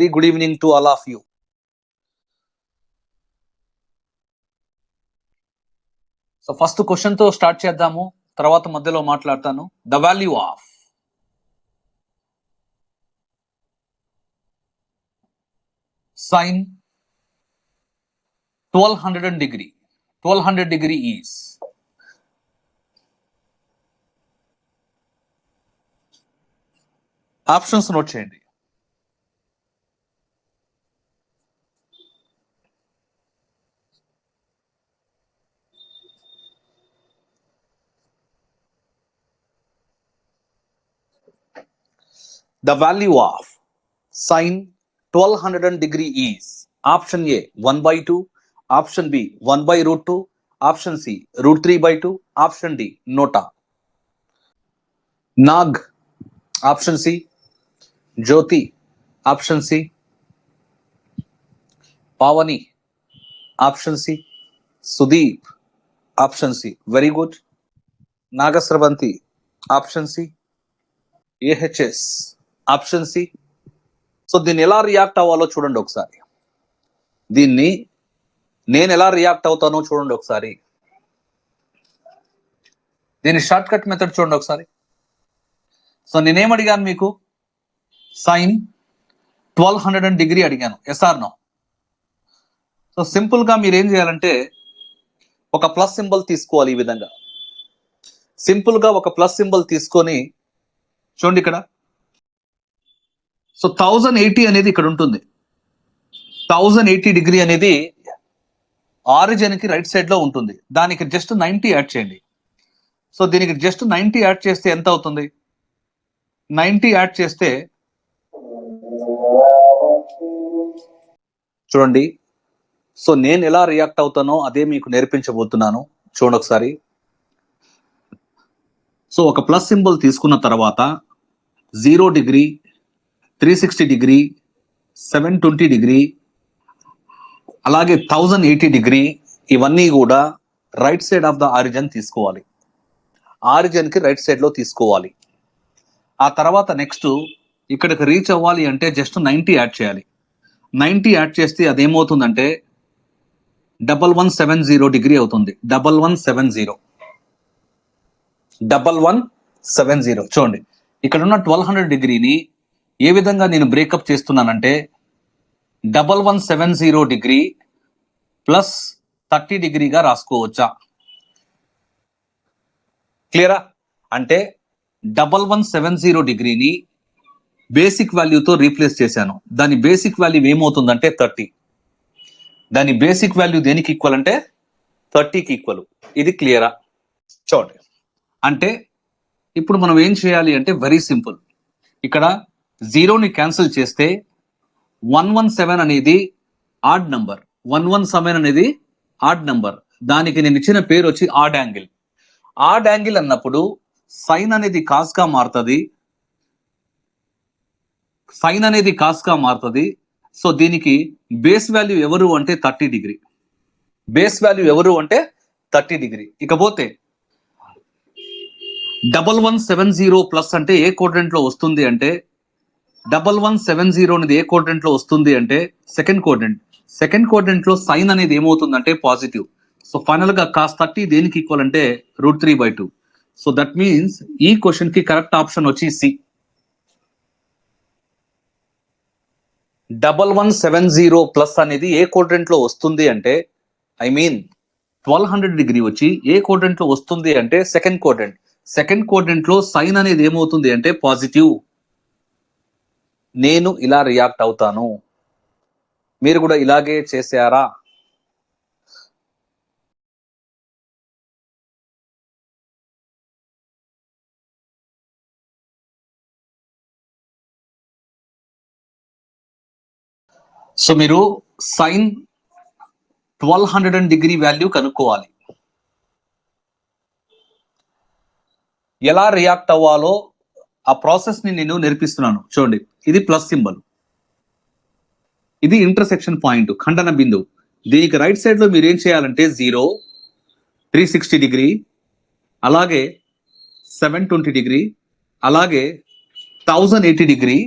Very good evening to all of you. So first question తో start చేద్దాము, తర్వాత మధ్యలో మాట్లాడతాను. The value of sin 1200 degree. 1200 degree is options note చేయండి. The value of sin 1200 degree is option A 1 by 2, option B 1 by root 2, option C root 3 by 2, option D nota. Nag option C, Jyoti option C, Pavani option C, Sudeep option C. Very good. Nagasravanti option C, AHS option C. So దీన్ని ఎలా react అవ్వాలో చూడండి ఒకసారి. దీన్ని నేను ఎలా react అవుతానో చూడండి ఒకసారి. దీని షార్ట్ కట్ మెథడ్ చూడండి ఒకసారి. సో నేనేం అడిగాను మీకు? సైన్ 1200 డిగ్రీ అడిగాను. SR no? సో సింపుల్ గా మీరు ఏం చేయాలంటే ఒక ప్లస్ సింబల్ తీసుకోవాలి. ఈ విధంగా సింపుల్ గా ఒక ప్లస్ సింబల్ తీసుకొని చూడండి ఇక్కడ. సో 1080 అనేది ఇక్కడ ఉంటుంది. 1080 డిగ్రీ అనేది ఆరిజిన్ కి రైట్ సైడ్ లో ఉంటుంది. దానికి జస్ట్ 90 యాడ్ చేయండి. సో దీనికి జస్ట్ 90 యాడ్ చేస్తే ఎంత అవుతుంది? 90 యాడ్ చేస్తే చూడండి. సో నేను ఎలా రియాక్ట్ అవుతానో అదే మీకు నేర్పించబోతున్నాను. చూడండి ఒకసారి. సో ఒక ప్లస్ సింబల్ తీసుకున్న తర్వాత 0 డిగ్రీ, 360 డిగ్రీ, 720 డిగ్రీ, అలాగే 1080 డిగ్రీ, ఇవన్నీ కూడా right side of the origin తీసుకోవాలి. ఆరిజిన్ కి రైట్ సైడ్ లో తీసుకోవాలి. ఆ తర్వాత నెక్స్ట్ ఇక్కడికి రీచ్ అవ్వాలి అంటే జస్ట్ 90 యాడ్ చేయాలి. 90 యాడ్ చేస్తే అదేమవుతుందంటే 1170 డిగ్రీ అవుతుంది. 1170 చూడండి. ఇక్కడ ఉన్న 1200 డిగ్రీని ఏ విధంగా నేను బ్రేకప్ చేస్తున్నానంటే 1170 డిగ్రీ ప్లస్ 30 డిగ్రీగా రాసుకోవచ్చా? క్లియరా? అంటే 1170 డిగ్రీని బేసిక్ వాల్యూతో రీప్లేస్ చేశాను. దాని బేసిక్ వాల్యూ ఏమవుతుందంటే 30. దాని బేసిక్ వాల్యూ దేనికి ఈక్వల్ అంటే 30కి ఈక్వల్. ఇది క్లియరా? చూడండి. అంటే ఇప్పుడు మనం ఏం చేయాలి అంటే వెరీ సింపుల్. ఇక్కడ 0ని క్యాన్సిల్ చేస్తే 117 అనేది ఆడ్ నంబర్. 117 అనేది ఆడ్ నంబర్. దానికి నేను ఇచ్చిన పేరు వచ్చి ఆడ్ యాంగిల్. ఆడ్ యాంగిల్ అన్నప్పుడు సైన్ అనేది కాస్ గా మారుతుంది. సైన్ అనేది కాస్ గా మారుతుంది. సో దీనికి బేస్ వాల్యూ ఎవరు అంటే 30 డిగ్రీ. బేస్ వాల్యూ ఎవరు అంటే 30 డిగ్రీ. ఇకపోతే 1170 ప్లస్ అంటే ఏ క్వాడ్రంట్ లో వస్తుంది అంటే 1170 అనేది ఏ క్వాడ్రంట్ లో వస్తుంది అంటే సెకండ్ క్వాడ్రంట్. సెకండ్ క్వాడ్రంట్ లో సైన్ అనేది ఏమవుతుందంటే పాజిటివ్. సో ఫైనల్ గా కాస్ 30 దేనికి ఈక్వల్ అంటే √3/2. సో దట్ మీన్స్ ఈ క్వశ్చన్ కి కరెక్ట్ ఆప్షన్ వచ్చి సి. 1170 ప్లస్ అనేది ఏ క్వాడ్రంట్ లో వస్తుంది అంటే ఐ మీన్ 1200 డిగ్రీ వచ్చి ఏ క్వాడ్రంట్ లో వస్తుంది అంటే సెకండ్ క్వాడ్రంట్. సెకండ్ క్వాడ్రంట్ లో సైన్ అనేది ఏమవుతుంది అంటే పాజిటివ్. నేను ఇలా రియాక్ట్ అవుతాను. మీరు కూడా ఇలాగే చేశారా? సో మీరు సైన్ 1200 డిగ్రీ వాల్యూ కనుక్కోవాలి. ఎలా రియాక్ట్ అవ్వాలో ఆ ప్రాసెస్ ని నేను నేర్పిస్తున్నాను. చూడండి. ఇది ప్లస్ సింబల్, ఇది ఇంటర్సెక్షన్ పాయింట్, ఖండన బిందువు. దీనికి రైట్ సైడ్ లో మీరు ఏం చేయాలంటే 0, 360 డిగ్రీ, అలాగే 720 డిగ్రీ, అలాగే 1080 డిగ్రీ,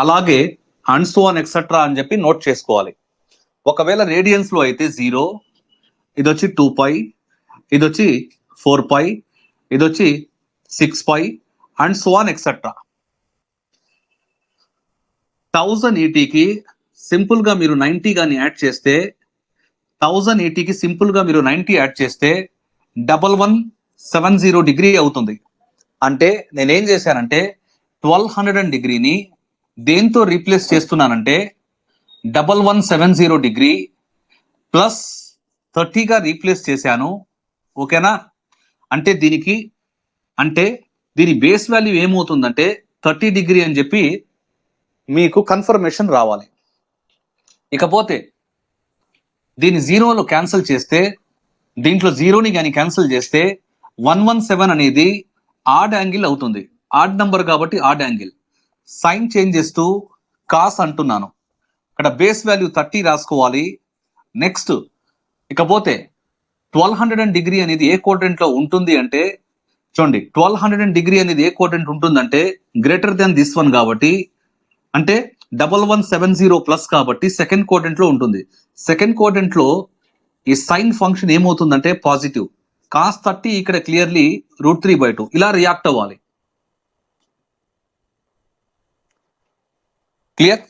అలాగే అండ్ సో ఆన్ ఎక్సెట్రా అని చెప్పి నోట్ చేసుకోవాలి. ఒకవేళ రేడియన్స్ లో అయితే 0, ఇది వచ్చి 2π, ఇది వచ్చి 4π, ఇది వచ్చి 6π అండ్ సో ఆన్ ఎక్సెట్రా. 1000 ETకి సింపుల్ గా మీరు 90 గాని యాడ్ చేస్తే 1000 ETకి సింపుల్ గా మీరు 90 యాడ్ చేస్తే 1170 డిగ్రీ అవుతుంది. అంటే నేనేం చేశానంటే 1200 డిగ్రీని దేంతో రీప్లేస్ చేస్తున్నానంటే 1170 డిగ్రీ ప్లస్ 30గా రీప్లేస్ చేశాను. ఓకేనా? అంటే దీని బేస్ వాల్యూ ఏమవుతుందంటే 30 డిగ్రీ అని చెప్పి మీకు కన్ఫర్మేషన్ రావాలి. ఇకపోతే దీని 0లో క్యాన్సిల్ చేస్తే, దీంట్లో 0ని కానీ క్యాన్సిల్ చేస్తే 117 అనేది ఆడ్ యాంగిల్ అవుతుంది. ఆడ్ నంబర్ కాబట్టి ఆడ్ యాంగిల్. సైన్ చేంజ్ చేస్తూ కాస్ అంటున్నాను. ఇక్కడ బేస్ వాల్యూ 30 రాసుకోవాలి. నెక్స్ట్ ఇకపోతే 1200 డిగ్రీ అనేది ఏ క్వాడ్రంట్ లో ఉంటుంది అంటే చూడండి, 1200 డిగ్రీ అనేది ఏ క్వాడ్రంట్ ఉంటుందంటే గ్రేటర్ దెన్ దిస్ వన్ కాబట్టి, అంటే 1170 ప్లస్ కాబట్టి సెకండ్ క్వాడ్రంట్ లో ఉంటుంది. సెకండ్ క్వాడ్రంట్ లో ఈ సైన్ ఫంక్షన్ ఏమవుతుందంటే పాజిటివ్. కాస్ 30 ఇక్కడ క్లియర్లీ √3/2 ఇలా రియాక్ట్ అవ్వాలి. Clear?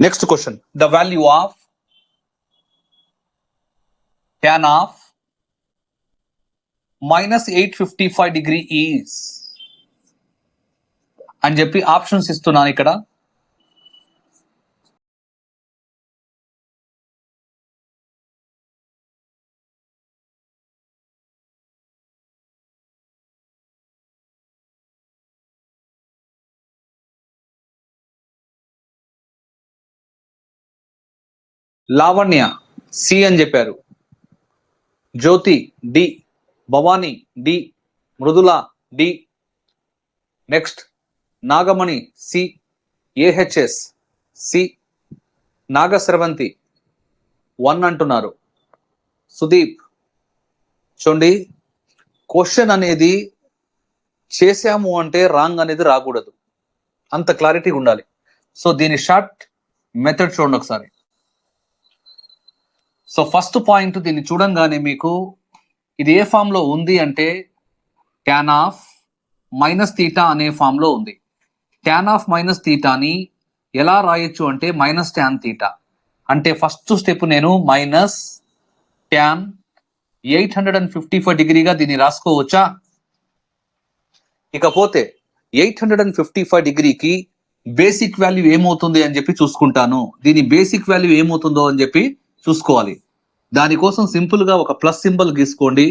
Next question, the value of tan of -855 degree is అని చెప్పి ఆప్షన్స్ ఇస్తున్నాను ఇక్కడ. లావణ్య సి అని చెప్పారు, Jyothi D, Bhavani D, Mrudula D, next Nagamani C, AHS C, Nagasravanthi 1 అంటున్నారు. సుదీప్ చూడండి, క్వశ్చన్ అనేది చేశాము అంటే రాంగ్ అనేది రాకూడదు, అంత క్లారిటీగా ఉండాలి. సో దీని షార్ట్ మెథడ్ చూడండి ఒకసారి. సో ఫస్ట్ పాయింట్, దీన్ని చూడంగానే మీకు ఇది ఏ ఫామ్ లో ఉంది అంటే tan ఆఫ్ -θ అనే ఫామ్ లో ఉంది. tan ఆఫ్ -θని ఎలా రాయొచ్చు అంటే -tan θ. అంటే ఫస్ట్ స్టెప్ నేను -tan 855 డిగ్రీగా దీన్ని రాసుకోవచ్చా? ఇకపోతే 855 డిగ్రీకి బేసిక్ వాల్యూ ఏమవుతుంది అని చెప్పి చూసుకుంటాను. దీని బేసిక్ వాల్యూ ఏమవుతుందో అని చెప్పి చూసుకోవాలి. దానికోసం సింపుల్ గా ఒక ప్లస్ సింబల్ గీసుకోండి.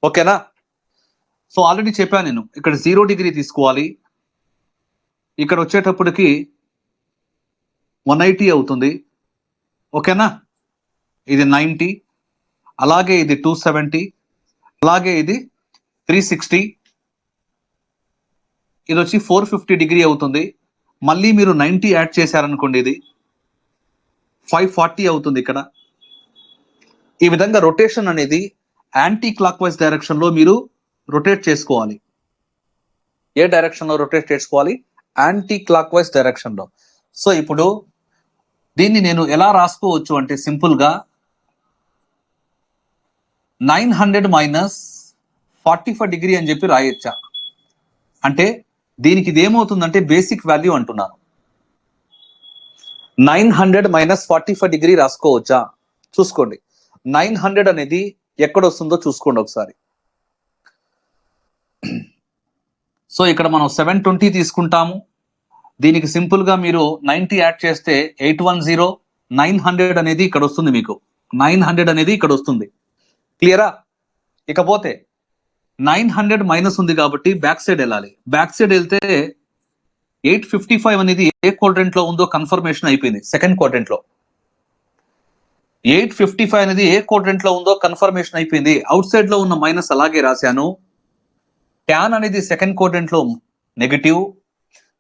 ఓకేనా? సో ఆల్రెడీ చెప్పాను నేను, ఇక్కడ 0 డిగ్రీ తీసుకోవాలి. ఇక్కడ వచ్చేటప్పటికి 180 అవుతుంది. ఓకేనా? ఇది 90, అలాగే ఇది 270, అలాగే ఇది 360, ఇది వచ్చి 450 డిగ్రీ అవుతుంది. మళ్ళీ మీరు 90 యాడ్ చేశారనుకోండి, ఇది 540 అవుతుంది. ఇక్కడ ఈ విధంగా రొటేషన్ అనేది యాంటీ క్లాక్ వైజ్ డైరెక్షన్ లో మీరు రొటేట్ చేసుకోవాలి. ఏ డైరెక్షన్ లో రొటేట్ చేసుకోవాలి? యాంటీ క్లాక్ వైజ్ డైరెక్షన్ లో. సో ఇప్పుడు దీన్ని నేను ఎలా రాసుకోవచ్చు అంటే సింపుల్ గా 900 - 45 డిగ్రీ అని చెప్పి రాయొచ్చా? అంటే దీనికి ఇది ఏమవుతుందంటే బేసిక్ వాల్యూ అంటున్నాను. 900 - 45 డిగ్రీ రాసుకోవచ్చా? చూసుకోండి, 900 అనేది ఎక్కడ వస్తుందో చూసుకోండి ఒకసారి. సో ఇక్కడ మనం 720 తీసుకుంటాము. దీనికి సింపుల్ గా మీరు 90 యాడ్ చేస్తే 810, 900 అనేది ఇక్కడ వస్తుంది. మీకు 900 అనేది ఇక్కడ వస్తుంది. క్లియరా? ఇకపోతే 900 మైనస్ ఉంది కాబట్టి బ్యాక్ సైడ్ వెళ్ళాలి. బ్యాక్ సైడ్ వెళ్తే 855 అనేది ఏ క్వాడ్రంట్ లో ఉందో కన్ఫర్మేషన్ అయిపోయింది. సెకండ్ క్వాడ్రంట్ లో 855 అనేది ఏ క్వాడ్రంట్ లో ఉందో కన్ఫర్మేషన్ అయిపోయింది. అవుట్ సైడ్ లో ఉన్న మైనస్ అలాగే రాశాను. tan అనేది సెకండ్ క్వాడ్రంట్ లో నెగటివ్.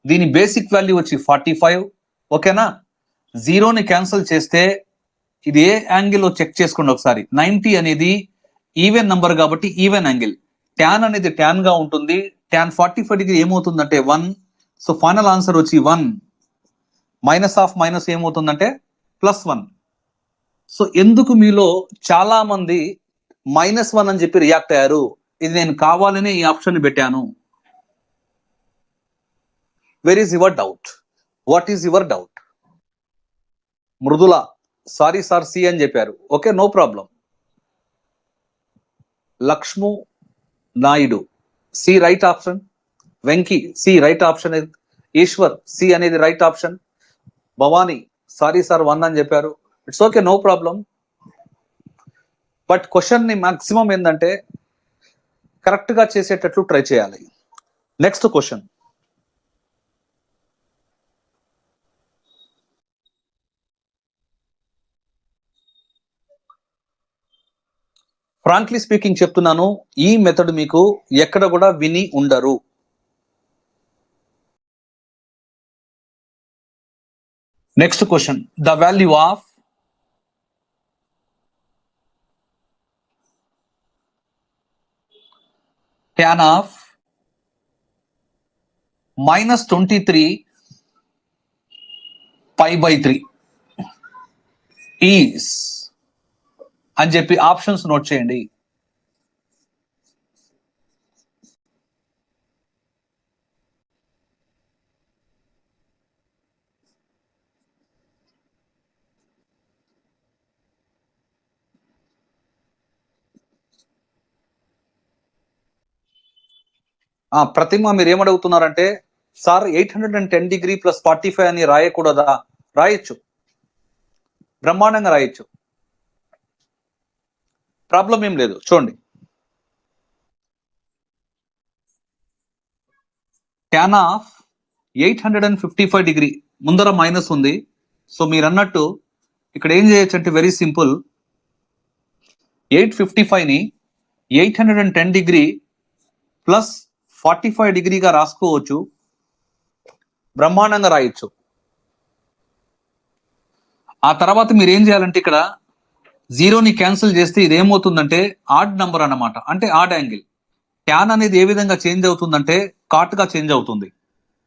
దీని బేసిక్ వాల్యూ వచ్చి 45. ఓకేనా? 0ని క్యాన్సిల్ చేస్తే ఇది ఏ యాంగిల్ చెక్ చేసుకోండి ఒకసారి. 90 అనేది ఈవెన్ నంబర్ కాబట్టి ఈవెన్ యాంగిల్. ట్యాన్ అనేది ట్యాన్ గా ఉంటుంది. ట్యాన్ 45 డిగ్రీ ఏమవుతుందంటే 1. సో ఫైనల్ ఆన్సర్ వచ్చి 1. మైనస్ ఆఫ్ మైనస్ ఏమవుతుందంటే +1. సో ఎందుకు మీలో చాలా మంది -1 అని చెప్పి రియాక్ట్ అయ్యారు? ఇది నేను కావాలనే ఈ ఆప్షన్ పెట్టాను. Where is your doubt? What is your doubt? Mrudula sorry sir C అని చెప్పారు. Okay, no problem. Lakshmu Naidu C right option. Venky C right option. Eshwar C అనేది right option. Bhavani sorry sir 1 అని చెప్పారు. It's okay, no problem. But question ని maximum ఏంటంటే correct గా చేసేటట్లు try చేయాలి. Next question. ఫ్రాంక్లీ స్పీకింగ్ చెప్తున్నాను, ఈ మెథడ్ మీకు ఎక్కడ కూడా విని ఉండరు. Next question. The value of tan of -23 π/3 is అని చెప్పి ఆప్షన్స్ నోట్ చేయండి. ప్రతిమ మీరు ఏమడుగుతున్నారంటే సార్ 810 డిగ్రీ + 45 అని రాయకూడదా? రాయొచ్చు, బ్రహ్మాండంగా రాయొచ్చు, ప్రాబ్లం ఏం లేదు. చూడండి, tan ఆఫ్ 855 డిగ్రీ ముందర మైనస్ ఉంది. సో మీరు అన్నట్టు ఇక్కడ ఏం చేయొచ్చు అంటే వెరీ సింపుల్. 855 ని 810 డిగ్రీ + 45 డిగ్రీగా రాసుకోవచ్చు, బ్రహ్మాండంగా రాయొచ్చు. ఆ తర్వాత మీరు ఏం చేయాలంటే ఇక్కడ 0ని క్యాన్సిల్ చేస్తే ఇది ఏమవుతుందంటే ఆడ్ నంబర్ అన్నమాట, అంటే ఆడ్ యాంగిల్. ట్యాన్ అనేది ఏ విధంగా చేంజ్ అవుతుందంటే కాట్ గా చేంజ్ అవుతుంది.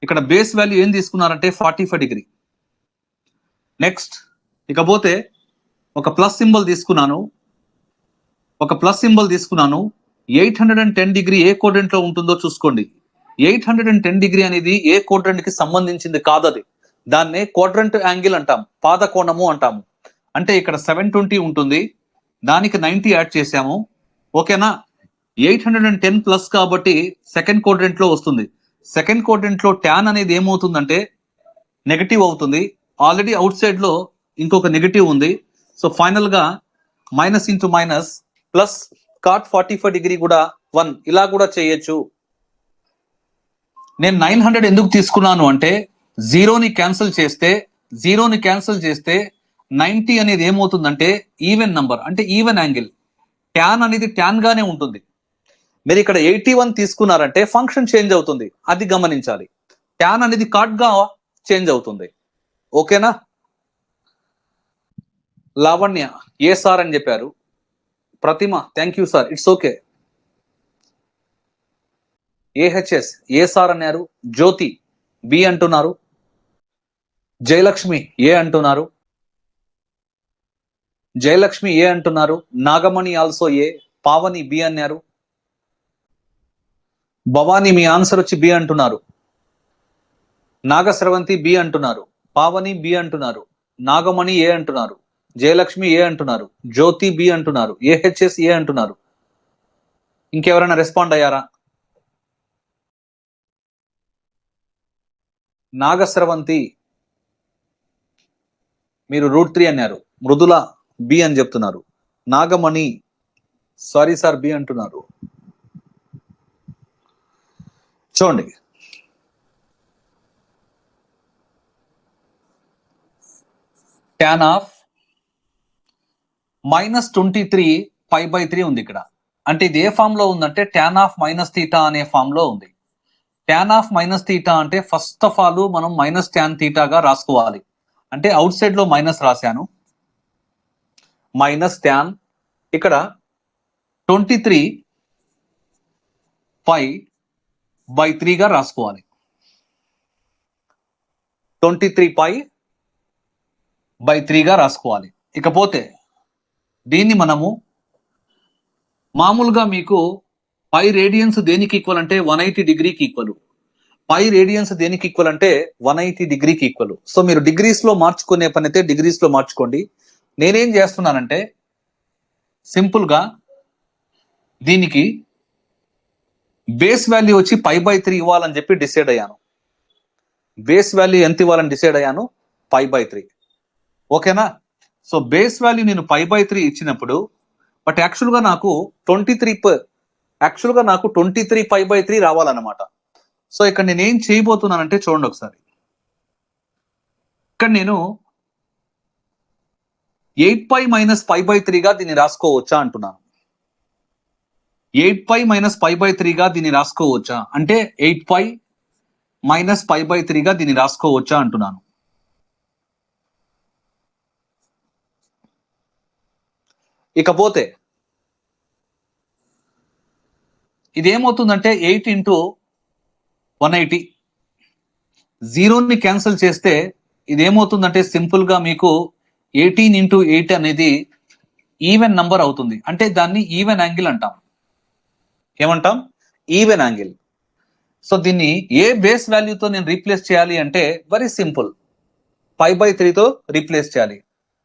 ఇక్కడ బేస్ వాల్యూ ఏం తీసుకున్నారంటే 45 డిగ్రీ. నెక్స్ట్ ఇకపోతే ఒక ప్లస్ సింబల్ తీసుకున్నాను. 810 డిగ్రీ ఏ క్వాడ్రంట్ లో ఉంటుందో చూసుకోండి. 810 డిగ్రీ అనేది ఏ క్వాడ్రంట్ కి సంబంధించింది కాదు, అది దాన్నే క్వాడ్రంట్ యాంగిల్ అంటాం, పాద కోణము అంటాము. అంటే ఇక్కడ 720 ఉంటుంది, దానికి 90 యాడ్ చేసాము. ఓకేనా? 810 ప్లస్ కాబట్టి సెకండ్ క్వాడ్రంట్ లో వస్తుంది. సెకండ్ క్వాడ్రంట్ లో ట్యాన్ అనేది ఏమవుతుందంటే నెగటివ్ అవుతుంది. ఆల్రెడీ అవుట్ సైడ్ లో ఇంకొక నెగటివ్ ఉంది. సో ఫైనల్ గా minus into minus plus cot 45 degree కూడా 1 ఇలా కూడా చేయొచ్చు. నేను 900 ఎందుకు తీసుకున్నాను అంటే 0ని క్యాన్సిల్ చేస్తే 90 అనేది ఏమవుతుందంటే ఈవెన్ నంబర్, అంటే ఈవెన్ యాంగిల్. ట్యాన్ అనేది ట్యాన్ గానే ఉంటుంది. మీరు ఇక్కడ 81 తీసుకున్నారంటే ఫంక్షన్ చేంజ్ అవుతుంది, అది గమనించాలి. ట్యాన్ అనేది కాట్ గా చేంజ్ అవుతుంది. ఓకేనా? లావణ్య ఏ సార్ అని చెప్పారు. Prathima thank you sir, it's okay. AHS A sir అన్నారు. జ్యోతి బి అంటున్నారు. జయలక్ష్మి ఏ అంటున్నారు. Nagamani also A. Pavani B అన్నారు. భవానీ మీ ఆన్సర్ వచ్చి బి అంటున్నారు. నాగస్రవంతి బి అంటున్నారు. పావని బి అంటున్నారు. నాగమణి ఏ అంటున్నారు. జయలక్ష్మి ఏ అంటున్నారు. జ్యోతి బి అంటున్నారు. ఏహెచ్ఎస్ ఏ అంటున్నారు. ఇంకెవరైనా రెస్పాండ్ అయ్యారా? నాగస్రవంతి మీరు √3 అన్నారు. మృదుల బి అని చెప్తున్నారు. నాగమణి సారీ సార్ బి అంటున్నారు. చూడండి, tan ఆఫ్ -23 π/3 ఉంది ఇక్కడ. అంటే ఇది ఏ ఫామ్ లో ఉందంటే tan ఆఫ్ -θ అనే ఫామ్ లో ఉంది. tan ఆఫ్ -θ అంటే ఫస్ట్ ఆఫ్ ఆల్ మనం -tan θ గా రాసుకోవాలి. అంటే అవుట్ సైడ్ లో మైనస్ రాశాను. మైనస్ ట్యాన్ ఇక్కడ 23 π/3 గా రాసుకోవాలి. 23 π/3 గా రాసుకోవాలి. ఇకపోతే దీన్ని మనము మామూలుగా మీకు పై రేడియన్స్ దేనికి ఈక్వల్ అంటే 180 డిగ్రీకి ఈక్వల్. పై రేడియన్స్ దేనికి ఈక్వల్ అంటే 180 డిగ్రీకి ఈక్వల్. సో మీరు డిగ్రీస్ లో మార్చుకునే పని అయితే డిగ్రీస్ లో మార్చుకోండి. నేనేం చేస్తున్నానంటే సింపుల్ గా దీనికి బేస్ వాల్యూ వచ్చి π/3 ఇవ్వాలని చెప్పి డిసైడ్ అయ్యాను. బేస్ వాల్యూ ఎంత ఇవ్వాలని డిసైడ్ అయ్యాను? π/3. ఓకేనా? సో బేస్ వాల్యూ నేను π/3 ఇచ్చినప్పుడు బట్ యాక్చువల్గా నాకు 23 π/3 రావాలన్నమాట. సో ఇక్కడ నేను ఏం చేయబోతున్నానంటే చూడండి ఒకసారి. ఇక్కడ నేను 8π - π/3 గా దీన్ని రాసుకోవచ్చా అంటున్నాను. 8π - π/3 గా దీన్ని రాసుకోవచ్చా అంటే 8π - π/3 గా దీన్ని రాసుకోవచ్చా అంటున్నాను. ఇకపోతే ఇదేమవుతుందంటే 8 × 180 జీరోని క్యాన్సిల్ చేస్తే ఇదేమవుతుందంటే సింపుల్ గా మీకు 18 × 8 అనేది ఈవెన్ నంబర్ అవుతుంది. అంటే దాన్ని ఈవెన్ యాంగిల్ అంటాం. ఏమంటాం? Even angle. సో దీన్ని ఏ బేస్ వాల్యూతో నేను రీప్లేస్ చేయాలి అంటే వెరీ సింపుల్, π/3తో రీప్లేస్ చేయాలి.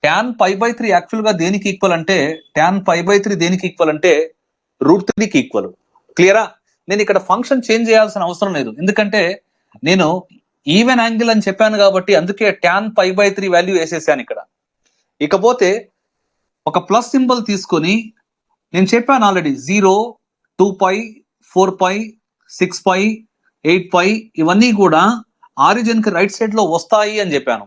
tan π/3 యాక్చువల్ గా దేనికి ఈక్వల్ అంటే tan π/3 దేనికి ఈక్వల్ అంటే √3కి ఈక్వల్. క్లియరా? నేను ఇక్కడ ఫంక్షన్ చేంజ్ చేయాల్సిన అవసరం లేదు, ఎందుకంటే నేను ఈవెన్ యాంగిల్ అని చెప్పాను కాబట్టి అందుకే tan π/3 వాల్యూ వేసేసాను ఇక్కడ. ఇకపోతే ఒక ప్లస్ సింబల్ తీసుకొని నేను చెప్పాను ఆల్రెడీ 0, 2π, 4π, 6π, 8π ఇవన్నీ కూడా ఆరిజిన్ కి రైట్ సైడ్ లో వస్తాయి అని చెప్పాను.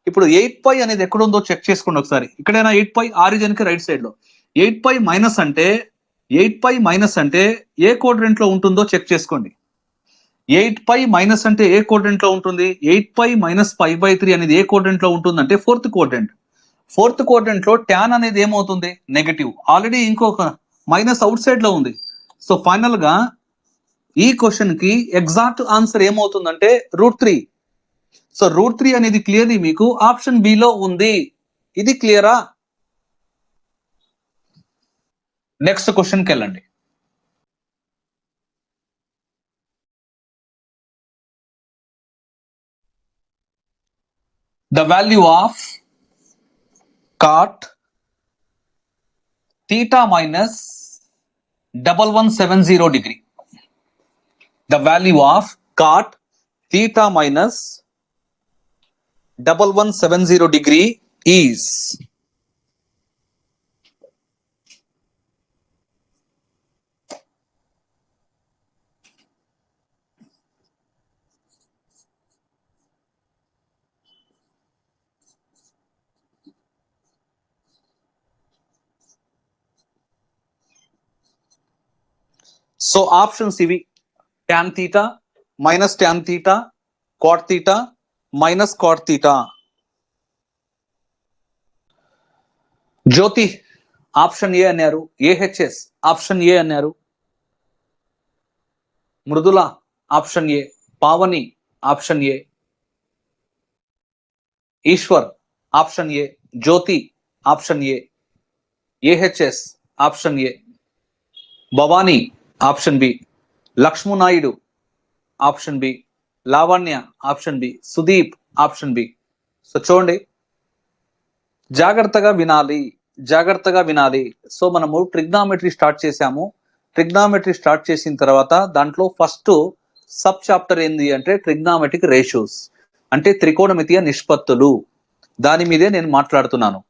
ఇప్పుడు 8π అనేది ఎక్కడ ఉందో చెక్ చేసుకోండి ఒకసారి. ఇక్కడైనా 8π ఆరిజిన్ కి రైట్ సైడ్ లో. 8π మైనస్ అంటే ఏ కోడ్రెంట్ లో ఉంటుందో చెక్ చేసుకోండి. 8π మైనస్ అంటే ఏ కోడ్రెంట్ లో ఉంటుంది? 8π - π/3 అనేది ఏ కోడ్రెంట్ లో ఉంటుంది అంటే ఫోర్త్ కోడ్రెంట్. ఫోర్త్ కోడ్రెంట్ లో ట్యాన్ అనేది ఏమవుతుంది? నెగటివ్. ఆల్రెడీ ఇంకొక మైనస్ అవుట్ సైడ్ లో ఉంది. సో ఫైనల్ గా ఈ క్వశ్చన్ కి ఎగ్జాక్ట్ ఆన్సర్ ఏమవుతుందంటే √3. సో √3 అనేది క్లియర్లీ మీకు ఆప్షన్ బి లో ఉంది. ఇది క్లియరా? నెక్స్ట్ క్వశ్చన్ కి వెళ్ళండి. The value of cot theta minus 1170 degree. The value of cot theta minus 1170 degree is so options ఇవి: tan theta minus tan theta, cot theta minus cot theta. Jyothi option A అన్నారు. AHS option A అన్నారు. Mrudula option A. Pavani option A. Eshwar option A. Jyothi option A. AHS option A. Bhavani option B. Lakshmanaidu option B. Lavanya option B. Sudeep option B. So చూడండి, జాగ్రత్తగా వినాలి, జాగ్రత్తగా వినాలి. So మనము trigonometry start చేసాము. Trigonometry start చేసిన తర్వాత దాంట్లో ఫస్ట్ సబ్ చాప్టర్ ఏంది అంటే ట్రిగ్నామెట్రిక్ రేషియోస్, అంటే త్రికోణమితీయ నిష్పత్తులు. దాని మీదే నేను మాట్లాడుతున్నాను.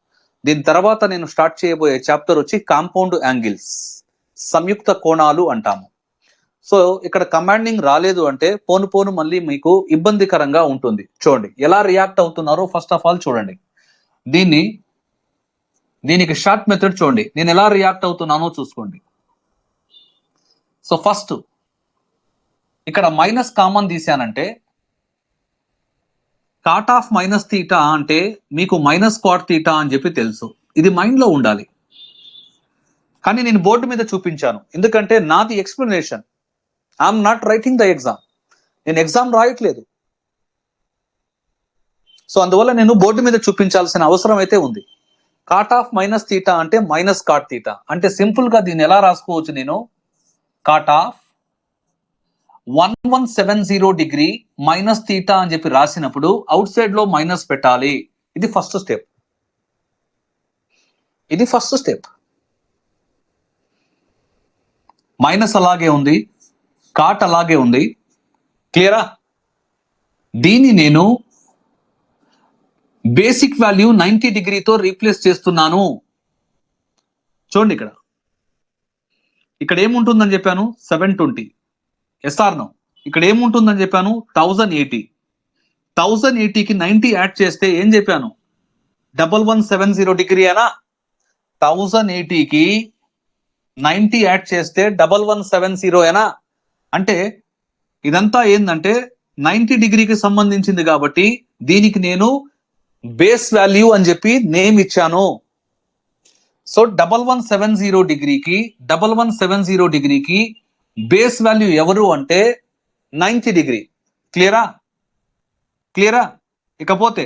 దీని తర్వాత నేను స్టార్ట్ చేయబోయే చాప్టర్ వచ్చి కాంపౌండ్ యాంగిల్స్, సంయుక్త కోణాలు అంటాము. సో ఇక్కడ కమాండింగ్ రాలేదు అంటే పోను పోను మళ్ళీ మీకు ఇబ్బందికరంగా ఉంటుంది. చూడండి ఎలా రియాక్ట్ అవుతున్నారో ఫస్ట్ ఆఫ్ ఆల్ చూడండి. దీనికి షార్ట్ మెథడ్ చూడండి, నేను ఎలా రియాక్ట్ అవుతున్నానో చూసుకోండి. సో ఫస్ట్ ఇక్కడ మైనస్ కామన్ తీసానంటే కాట్ ఆఫ్ మైనస్ తీటా అంటే మీకు మైనస్ కాట్ తీటా అని చెప్పి తెలుసు. ఇది మైండ్లో ఉండాలి. కానీ నేను బోర్డు మీద చూపించాను ఎందుకంటే నాది explanation. I'm not writing the exam. నేను ఎగ్జామ్ రాయట్లేదు. సో అందువల్ల నేను బోర్డు మీద చూపించాల్సిన అవసరం అయితే ఉంది. కాట్ ఆఫ్ మైనస్ తీటా అంటే మైనస్ కాట్ తీటా అంటే సింపుల్ గా దీన్ని ఎలా రాసుకోవచ్చు నేను? Cot of 1170 degree minus theta అని చెప్పి రాసినప్పుడు అవుట్ సైడ్ లో మైనస్ పెట్టాలి. ఇది ఫస్ట్ స్టెప్. మైనస్ అలాగే ఉంది, కాట్ అలాగే ఉంది. క్లియరా? దీన్ని నేను బేసిక్ వాల్యూ 90 డిగ్రీతో రీప్లేస్ చేస్తున్నాను. చూడండి ఇక్కడ ఏముంటుందని చెప్పాను? 720. SR no. ఇక్కడ ఏముంటుందని చెప్పాను? 1080. 1080కి 90 యాడ్ చేస్తే ఏం చెప్పాను? 1170 డిగ్రీ అనా? 1080కి 90 యాడ్ చేస్తే 1170 ఏనా? అంటే ఇదంతా ఏంటంటే 90 డిగ్రీకి సంబంధించింది కాబట్టి దీనికి నేను బేస్ వాల్యూ అని చెప్పి నేమ్ ఇచ్చాను. సో 1170 డిగ్రీకి బేస్ వాల్యూ ఎవరు అంటే 90 డిగ్రీ. క్లియరా? ఇకపోతే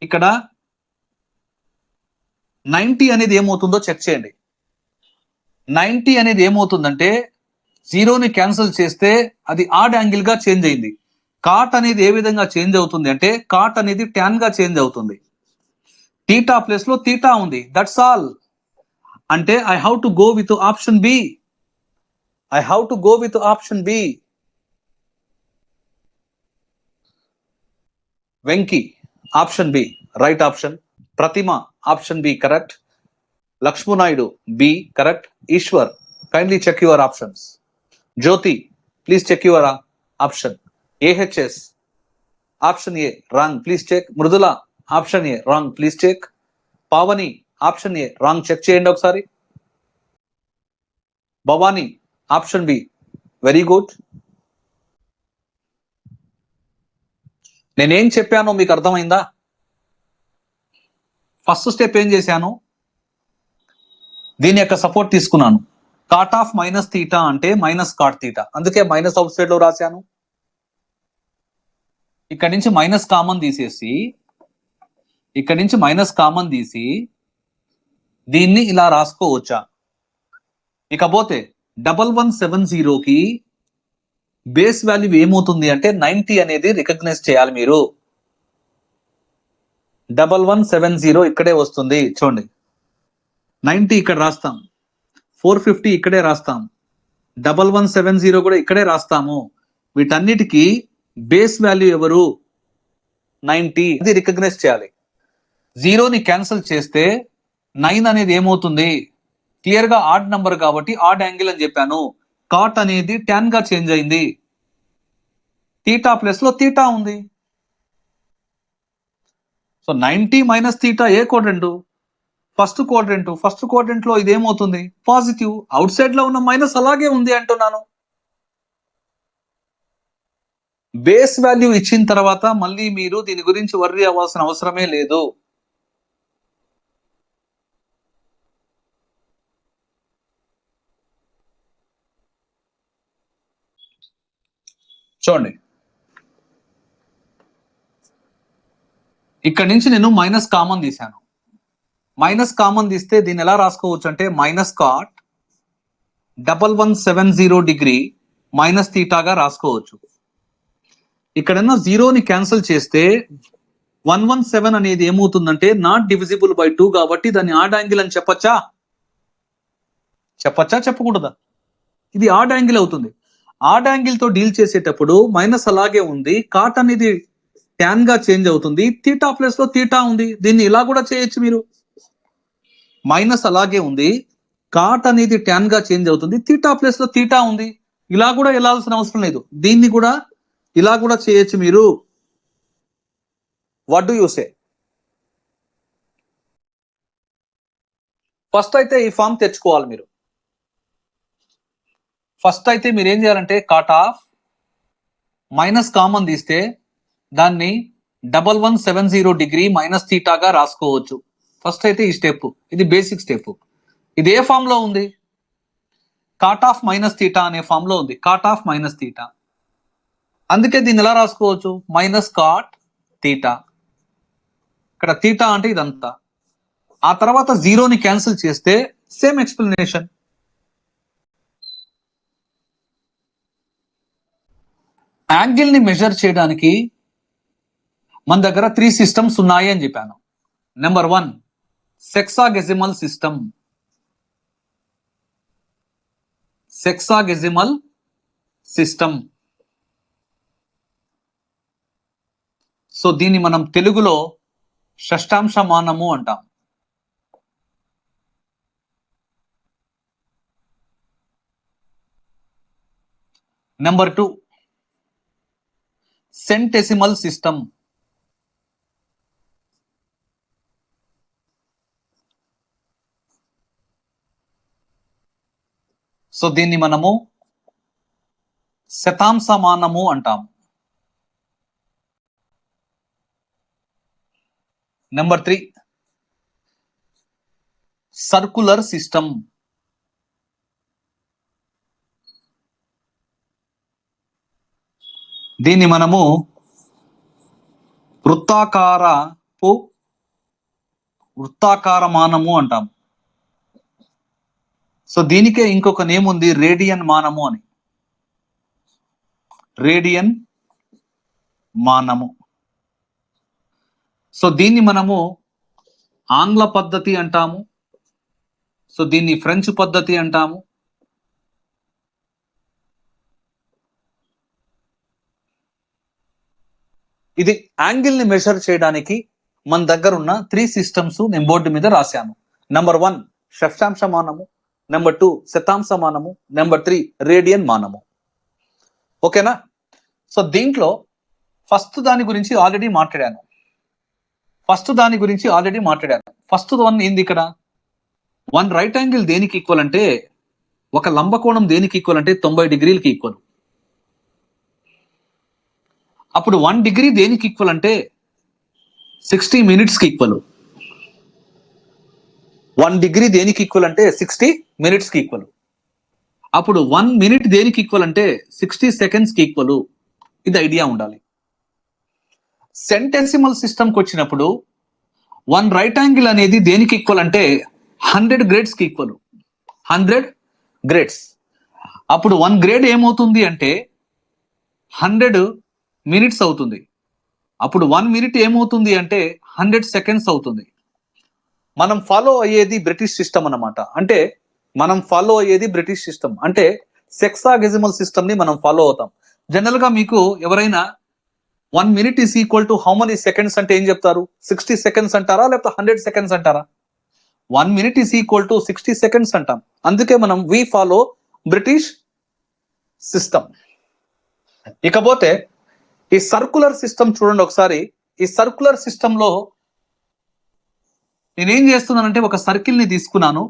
ఇక్కడ 90 అనేది ఏమవుతుందో చెక్ చేయండి. 90 అనేది ఏమవుతుందంటే 0ని క్యాన్సిల్ చేస్తే అది ఆడ్ యాంగిల్ గా చేంజ్ అయింది. కాట్ అనేది ఏ విధంగా చేంజ్ అవుతుంది అంటే కాట్ అనేది ట్యాన్ గా చేంజ్ అవుతుంది. తీటా ప్లేస్ లో తీటా ఉంది. That's all. అంటే I have to go with option B. Venky option B right option. Prathima option B correct. Lakshmanaidu B correct. Eshwar kindly check your options. Jyoti, please check your option. AHS option A wrong, please check. Mridula option A wrong, please check. Pavani option A wrong, check చేయండి ఒకసారి. Bhavani option be very good. నేనేం చెప్పానో మీకు అర్థమైందా? First step ఏం చేశాను? దీని యొక్క సపోర్ట్ తీసుకున్నాను. కాట్ ఆఫ్ మైనస్ తీటా అంటే మైనస్ కాట్ తీటా, అందుకే మైనస్ అవుట్ సైడ్ లో రాశాను. ఇక్కడ నుంచి మైనస్ కామన్ తీసి దీన్ని ఇలా రాసుకోవచ్చా? ఇకపోతే 1170కి బేస్ వాల్యూ ఏమవుతుంది అంటే 90 అనేది రికగ్నైజ్ చేయాలి మీరు. 1170 ఇక్కడే వస్తుంది. చూడండి 90 ఇక్కడ రాస్తాం, 450 ఇక్కడే రాస్తాం, 1170 కూడా ఇక్కడే రాస్తాము. వీటన్నిటికీ బేస్ వాల్యూ ఎవరు? 90. అది రికగ్నైజ్ చేయాలి. 0ని క్యాన్సిల్ చేస్తే 9 అనేది ఏమవుతుంది? క్లియర్ గా ఆడ్ నంబర్ కాబట్టి ఆడ్ యాంగిల్ అని చెప్పాను. కాట్ అనేది ట్యాన్ గా చేంజ్ అయింది. తీటా ప్లస్ లో తీటా ఉంది. సో 90 మైనస్ తీటా ఏ క్వాడ్రంట్? ఫస్ట్ క్వాడ్రంట్ లో ఇది ఏమవుతుంది? పాజిటివ్. అవుట్ సైడ్ లో ఉన్న మైనస్ అలాగే ఉంది అంటున్నాను. బేస్ వాల్యూ ఇచ్చిన తర్వాత మళ్ళీ మీరు దీని గురించి వర్రీ అవ్వాల్సిన అవసరమే లేదు. చూడండి ఇక్కడ నుంచి నేను మైనస్ కామన్ తీశాను. మైనస్ కామన్ తీస్తే దీన్ని ఎలా రాసుకోవచ్చు అంటే మైనస్ కాట్ 1170 డిగ్రీ మైనస్ తీటాగా రాసుకోవచ్చు. ఇక్కడన్నా 0ని క్యాన్సిల్ చేస్తే 117 అనేది ఏమవుతుందంటే నాట్ డివిజిబుల్ బై 2 కాబట్టి దాన్ని ఆడ్ యాంగిల్ అని చెప్పచ్చా చెప్పకూడదా? ఇది ఆడ్ యాంగిల్ అవుతుంది. ఆడ్ యాంగిల్ తో డీల్ చేసేటప్పుడు మైనస్ అలాగే ఉంది, కాట్ అనేది ట్యాన్ గా చేంజ్ అవుతుంది, తీటా ప్లస్ లో తీటా ఉంది. దీన్ని ఇలా కూడా చేయొచ్చు మీరు. మైనస్ అలాగే ఉంది, కాట్ అనేది ట్యాన్ గా చేంజ్ అవుతుంది, తీటా ప్లస్ లో తీటా ఉంది. ఇలా కూడా వెళ్ళాల్సిన అవసరం లేదు. దీన్ని కూడా ఇలా కూడా చేయొచ్చు మీరు. What do you say? First అయితే ఈ ఫామ్ తెచ్చుకోవాలి మీరు. ఫస్ట్ అయితే మీరు ఏం చేయాలంటే కాట్ ఆఫ్ మైనస్ కామన్ తీస్తే దాన్ని 1170 డిగ్రీ మైనస్ తీటాగా రాసుకోవచ్చు. ఫస్ట్ అయితే ఈ స్టెప్, ఇది బేసిక్ స్టెప్. ఇది ఏ ఫామ్ లో ఉంది? కాట్ ఆఫ్ మైనస్ థీటా అనే ఫామ్ లో ఉంది. కాట్ ఆఫ్ మైనస్ థీటా, అందుకే దీన్ని ఎలా రాసుకోవచ్చు? Minus cot theta. ఇక్కడ థీటా అంటే ఇదంతా. ఆ తర్వాత జీరోని క్యాన్సిల్ చేస్తే సేమ్ ఎక్స్ప్లెనేషన్. యాంగిల్ ని మెజర్ చేయడానికి మన దగ్గర 3 సిస్టమ్స్ ఉన్నాయి అని చెప్పాను. Number 1 sexagesimal system. Sexagesimal system. So దీన్ని మనం తెలుగులో షష్టాంశమానము అంటాం. Number 2 సెంటెసిమల్ system. సో దీన్ని మనము శతాంశమానము అంటాం. Number 3 circular system. దీన్ని మనము వృత్తాకారమానము అంటాం. సో దీనికే ఇంకొక నేమ్ ఉంది, రేడియన్ మానము అని. రేడియన్ మానము. సో దీన్ని మనము ఆంగ్ల పద్ధతి అంటాము. సో దీన్ని ఫ్రెంచ్ పద్ధతి అంటాము. ఇది యాంగిల్ ని మెజర్ చేయడానికి మన దగ్గర ఉన్న 3 సిస్టమ్స్ నేను బోర్డు మీద రాశాను. నెంబర్ 1 షష్టాంశమానము, నెంబర్ 2 శతాంశమానము, నెంబర్ 3 రేడియన్ మానము. ఓకేనా? సో దీంట్లో ఫస్ట్ దాని గురించి ఆల్రెడీ మాట్లాడాను. ఫస్ట్ వన్ ఏంది ఇక్కడ? 1 రైట్ యాంగిల్ దేనికి ఈక్వల్ అంటే, ఒక లంబకోణం దేనికి ఈక్వల్ అంటే 90 డిగ్రీలకి ఈక్వల్. అప్పుడు 1 డిగ్రీ దేనికి ఈక్వల్ అంటే 60 మినిట్స్కి ఈక్వల్. 1 డిగ్రీ దేనికి ఈక్వల్ అంటే 60 మినిట్స్కి ఈక్వల్. అప్పుడు 1 మినిట్ దేనికి ఈక్వల్ అంటే 60 సెకండ్స్కి ఈక్వల్. ఇది ఐడియా ఉండాలి. సెంటెసిమల్ సిస్టమ్కి వచ్చినప్పుడు 1 రైట్ యాంగిల్ అనేది దేనికి ఈక్వల్ అంటే 100 గ్రేడ్స్కి ఈక్వల్. 100 గ్రేడ్స్. అప్పుడు 1 గ్రేడ్ ఏమవుతుంది అంటే 100 మినిట్స్ అవుతుంది. అప్పుడు 1 మినిట్ ఏమవుతుంది అంటే 100 సెకండ్స్ అవుతుంది. మనం ఫాలో అయ్యేది బ్రిటిష్ సిస్టమ్ అన్నమాట. అంటే సెక్సాగెసిమల్ సిస్టమ్ ని మనం ఫాలో అవుతాం. జనరల్ గా మీకు ఎవరైనా 1 minute is equal to how many seconds అంటే ఏం చెప్తారు? 60 సెకండ్స్ అంటారా, లేకపోతే 100 సెకండ్స్ అంటారా? 1 minute is equal to 60 seconds అంటాం. అందుకే మనం వి ఫాలో బ్రిటిష్ సిస్టమ్. ఇకపోతే ఈ సర్కులర్ సిస్టమ్ చూడండి ఒకసారి. ఈ సర్కులర్ సిస్టమ్ లో నేనేం చేస్తున్నానంటే ఒక సర్కిల్ ని తీసుకున్నాను.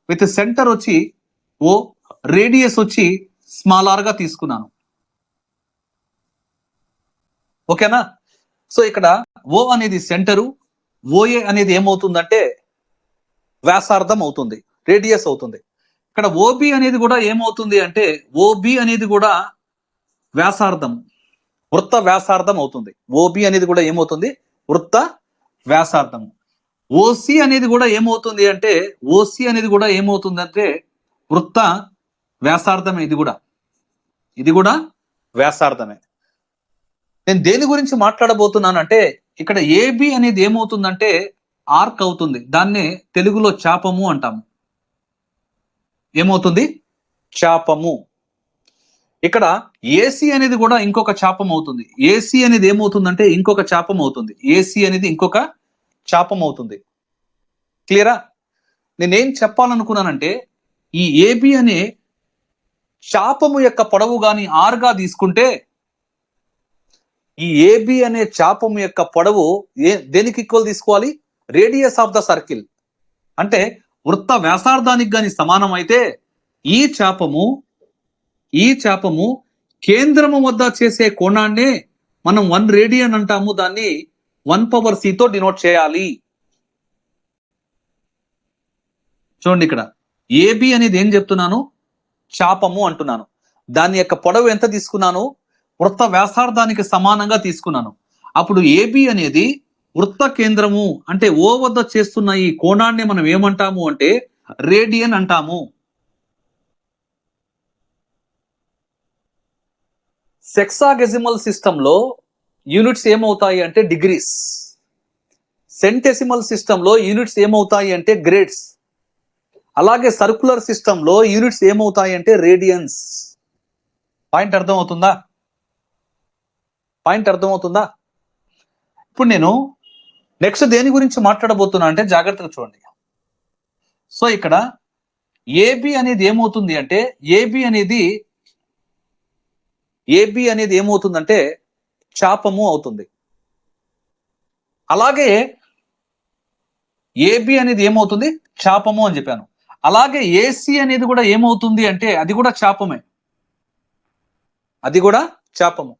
విత్ సెంటర్ వచ్చి ఓ, రేడియస్ వచ్చి స్మాల్ ఆర్ గా తీసుకున్నాను. ఓకేనా? సో ఇక్కడ ఓ అనేది సెంటరు, ఓఏ అనేది ఏమవుతుందంటే వ్యాసార్థం అవుతుంది, రేడియస్ అవుతుంది. ఇక్కడ ఓబి అనేది కూడా ఏమవుతుంది అంటే ఓబి అనేది కూడా వ్యాసార్థం, వృత్త వ్యాసార్థం అవుతుంది. ఓబి అనేది కూడా ఏమవుతుంది? వృత్త వ్యాసార్థం. ఓసి అనేది కూడా ఏమవుతుంది అంటే వృత్త వ్యాసార్థమే. ఇది కూడా వ్యాసార్థమే. నేను దేని గురించి మాట్లాడబోతున్నాను అంటే ఇక్కడ ఏబి అనేది ఏమవుతుందంటే ఆర్క్ అవుతుంది. దాన్నే తెలుగులో చాపము అంటాము. ఏమవుతుంది? చాపము. ఇక్కడ ఏసీ అనేది కూడా ఇంకొక చాపం అవుతుంది. ఏసీ అనేది ఏమవుతుందంటే ఇంకొక చాపం అవుతుంది. ఏసీ అనేది ఇంకొక చాపం అవుతుంది. క్లియరా? నేనేం చెప్పాలనుకున్నానంటే ఈ ఏబి అనే చాపము యొక్క పొడవు గాని ఆర్గా తీసుకుంటే ఈ ఏబి అనే చాపము యొక్క పొడవు దేనికి ఈక్వల్ తీసుకోవాలి? Radius of the circle. అంటే వృత్త వ్యాసార్థానికి గాని సమానం అయితే ఈ చాపము కేంద్రము వద్ద చేసే కోణాన్నే మనం 1 రేడియన్ అంటాము. దాన్ని 1 పవర్ c తో డినోట్ చేయాలి. చూడండి ఇక్కడ ఏబి అనేది ఏం చెప్తున్నాను, చాపము అంటున్నాను. దాని యొక్క పొడవు ఎంత తీసుకున్నాను, వృత్త వ్యాసార్థానికి సమానంగా తీసుకున్నాను. అప్పుడు ఏబి అనేది వృత్త కేంద్రము అంటే ఓ వద్ద చేస్తున్న ఈ కోణాన్ని మనం ఏమంటాము అంటే రేడియన్ అంటాము. సెక్సాగెసిమల్ సిస్టంలో యూనిట్స్ ఏమవుతాయి అంటే డిగ్రీస్. సెంటెసిమల్ సిస్టంలో యూనిట్స్ ఏమవుతాయి అంటే గ్రేడ్స్. అలాగే సర్కులర్ సిస్టంలో యూనిట్స్ ఏమవుతాయి అంటే రేడియన్స్. పాయింట్ అర్థమవుతుందా? ఇప్పుడు నేను నెక్స్ట్ దేని గురించి మాట్లాడబోతున్నా అంటే జాగ్రత్తగా చూడండి. సో ఇక్కడ ఏబి అనేది ఏమవుతుంది అంటే ఏబి అనేది ఏమవుతుందంటే చాపము అవుతుంది. అలాగే ఏబి అనేది ఏమవుతుంది, చాపము అని చెప్పాను. అలాగే ఏసి అనేది కూడా ఏమవుతుంది అంటే అది కూడా చాపమే, అది కూడా చాపము.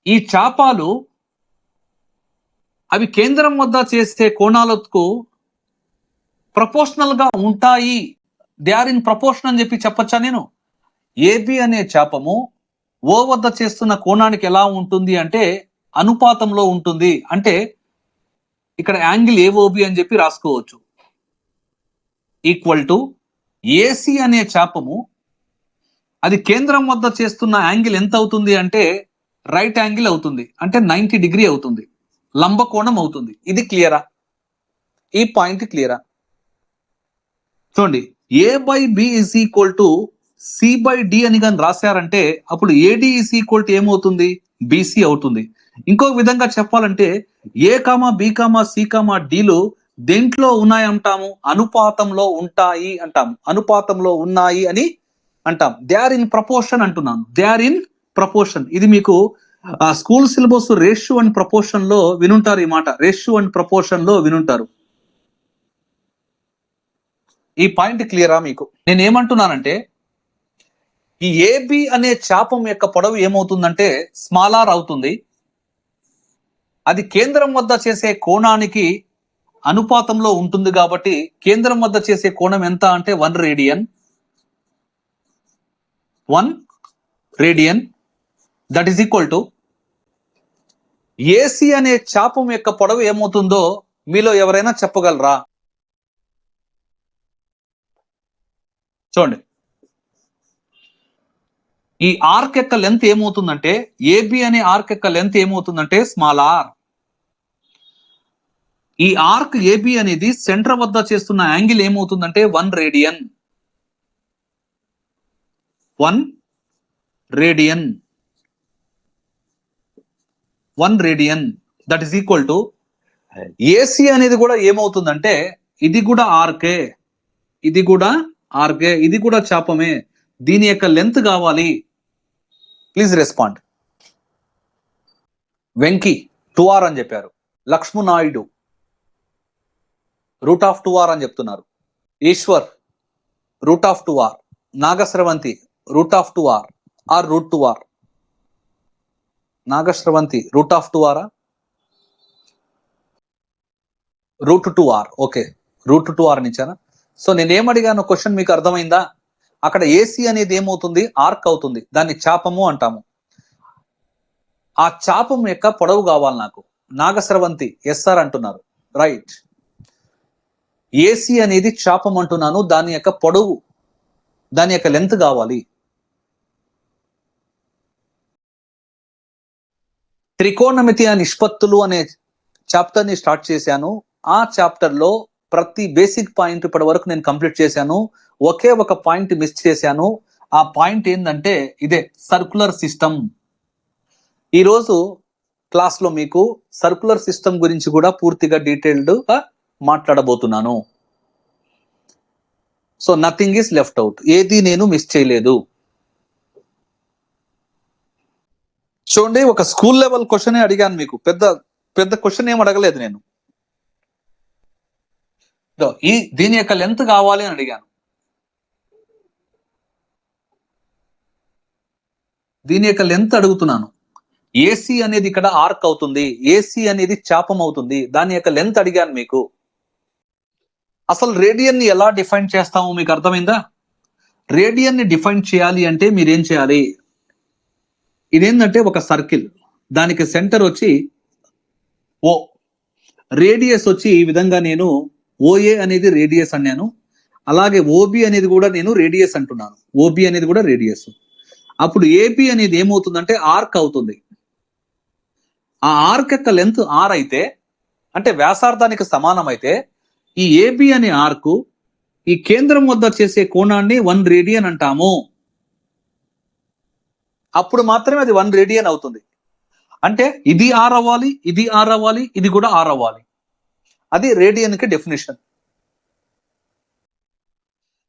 ఈ చాపాలు అవి కేంద్రం వద్ద చేసే కోణాలకు ప్రపోర్షనల్ గా ఉంటాయి. దే ఆర్ ఇన్ ప్రపోర్షన్ అని చెప్పి చెప్పచ్చా నేను? ఏబి అనే చాపము ఓ వద్ద చేస్తున్న కోణానికి ఎలా ఉంటుంది అంటే అనుపాతంలో ఉంటుంది. అంటే ఇక్కడ యాంగిల్ ఏఓబి అని చెప్పి రాసుకోవచ్చు. ఈక్వల్ టు ఏసి అనే చాపము అది కేంద్రం వద్ద చేస్తున్న యాంగిల్ ఎంత అవుతుంది అంటే రైట్ యాంగిల్ అవుతుంది, అంటే 90 డిగ్రీ అవుతుంది, లంబకోణం అవుతుంది. ఇది క్లియరా? ఈ పాయింట్ క్లియరా? చూడండి, A by B is equal to C by D అని కానీ రాశారంటే అప్పుడు ఏడి ఇస్ ఈక్వల్ టు ఏమవుతుంది, బిసి అవుతుంది. ఇంకో విధంగా చెప్పాలంటే A comma B comma C comma డిలు దేంట్లో ఉన్నాయి అంటాము, అనుపాతంలో ఉంటాయి అంటాము. అనుపాతంలో ఉన్నాయి అని అంటాం. దే ఆర్ ఇన్ ప్రపోర్షన్ అంటున్నాను, దే ఆర్ ఇన్ ప్రపోర్షన్. ఇది మీకు school syllabus ratio and proportion లో వినుంటారు. ఈ మాట రేషియో అండ్ ప్రపోర్షన్ లో వినుంటారు. ఈ పాయింట్ క్లియరా మీకు? నేను ఏమంటున్నానంటే ఈ ఏబి అనే చాపం యొక్క పొడవు ఏమవుతుందంటే స్మాల్ ఆర్ అవుతుంది. అది కేంద్రం వద్ద చేసే కోణానికి అనుపాతంలో ఉంటుంది కాబట్టి కేంద్రం వద్ద చేసే కోణం ఎంత అంటే 1 radian. 1 radian that is equal to AC అనే చాపం యొక్క పొడవు ఏమవుతుందో మీలో ఎవరైనా చెప్పగలరా? చూడండి, ఈ ఆర్క్ యొక్క లెంత్ ఏమవుతుందంటే ఏబి అనే ఆర్క్ యొక్క లెంత్ ఏమవుతుందంటే స్మాల్ ఆర్. ఈ ఆర్క్ ఏబి అనేది సెంటర్ వద్ద చేస్తున్న యాంగిల్ ఏమవుతుందంటే 1 radian. 1 radian, 1 radian that is equal to AC అనేది కూడా ఏమవుతుందంటే ఇది కూడా ఆర్కే, ఇది కూడా ఆర్కే, ఇది కూడా చాపమే. దీని యొక్క లెంత్ కావాలి. Please respond. వెంకీ 2R అని చెప్పారు. లక్ష్మణాయుడు √2R అని చెప్తున్నారు. Eshwar √2R. Nagasravanti √2R R √2R. Nagasravanti √2R √2R. Okay, √2R అని ఇచ్చానా? సో నేనేమడిగాను క్వశ్చన్ మీకు అర్థమైందా? అక్కడ ఏసీ అనేది ఏమవుతుంది, ఆర్క్ అవుతుంది, దాన్ని చాపము అంటాము. ఆ చాపం యొక్క పొడవు కావాలి నాకు. నాగశ్రవంతి ఎస్ఆర్ అంటున్నారు, రైట్. ఏసీ అనేది చాపం అంటున్నాను, దాని యొక్క పొడవు, దాని యొక్క లెంత్ కావాలి. త్రికోణమితి నిష్పత్తులు అనే చాప్టర్ ని స్టార్ట్ చేశాను. ఆ చాప్టర్ లో ప్రతి బేసిక్ పాయింట్ ఇప్పటి వరకు నేను కంప్లీట్ చేశాను. ఒకే ఒక పాయింట్ మిస్ చేశాను. ఆ పాయింట్ ఏంటంటే ఇదే సర్కులర్ సిస్టమ్. ఈరోజు క్లాస్ లో మీకు సర్కులర్ సిస్టమ్ గురించి కూడా పూర్తిగా డీటెయిల్డ్ గా మాట్లాడబోతున్నాను. So nothing is left out, ఏది నేను మిస్ చేయలేదు. చూడండి, ఒక స్కూల్ లెవెల్ క్వశ్చన్ అడిగాను మీకు, పెద్ద క్వశ్చన్ ఏం అడగలేదు నేను. దీని యొక్క లెంత్ కావాలి అని అడిగాను. దీని యొక్క లెంత్ అడుగుతున్నాను. ఏసీ అనేది ఇక్కడ ఆర్క్ అవుతుంది, ఏసీ అనేది చాపం అవుతుంది, దాని యొక్క లెంత్ అడిగాను మీకు. అసలు రేడియన్ ని ఎలా డిఫైన్ చేస్తామో మీకు అర్థమైందా? రేడియన్ ని డిఫైన్ చేయాలి అంటే మీరేం చేయాలి? ఇదేంటంటే ఒక సర్కిల్, దానికి సెంటర్ వచ్చి ఓ, రేడియస్ వచ్చి ఈ విధంగా నేను ఓఏ అనేది రేడియస్ అన్నాను, అలాగే ఓబి అనేది కూడా నేను రేడియస్ అంటున్నాను. ఓబి అనేది కూడా రేడియస్. అప్పుడు ఏబి అనేది ఏమవుతుందంటే ఆర్క్ అవుతుంది. ఆ ఆర్క్ యొక్క లెంత్ ఆర్ అయితే, అంటే వ్యాసార్థానికి సమానం అయితే, ఈ ఏబి అనే ఆర్క్ ఈ కేంద్రం వద్ద చేసే కోణాన్ని 1 రేడియన్ అంటాము. అప్పుడు మాత్రమే అది 1 రేడియన్ అవుతుంది. అంటే ఇది ఆర్ అవ్వాలి, ఇది ఆర్ అవ్వాలి, ఇది కూడా ఆర్ అవ్వాలి. అది రేడియన్ కి డెఫినేషన్.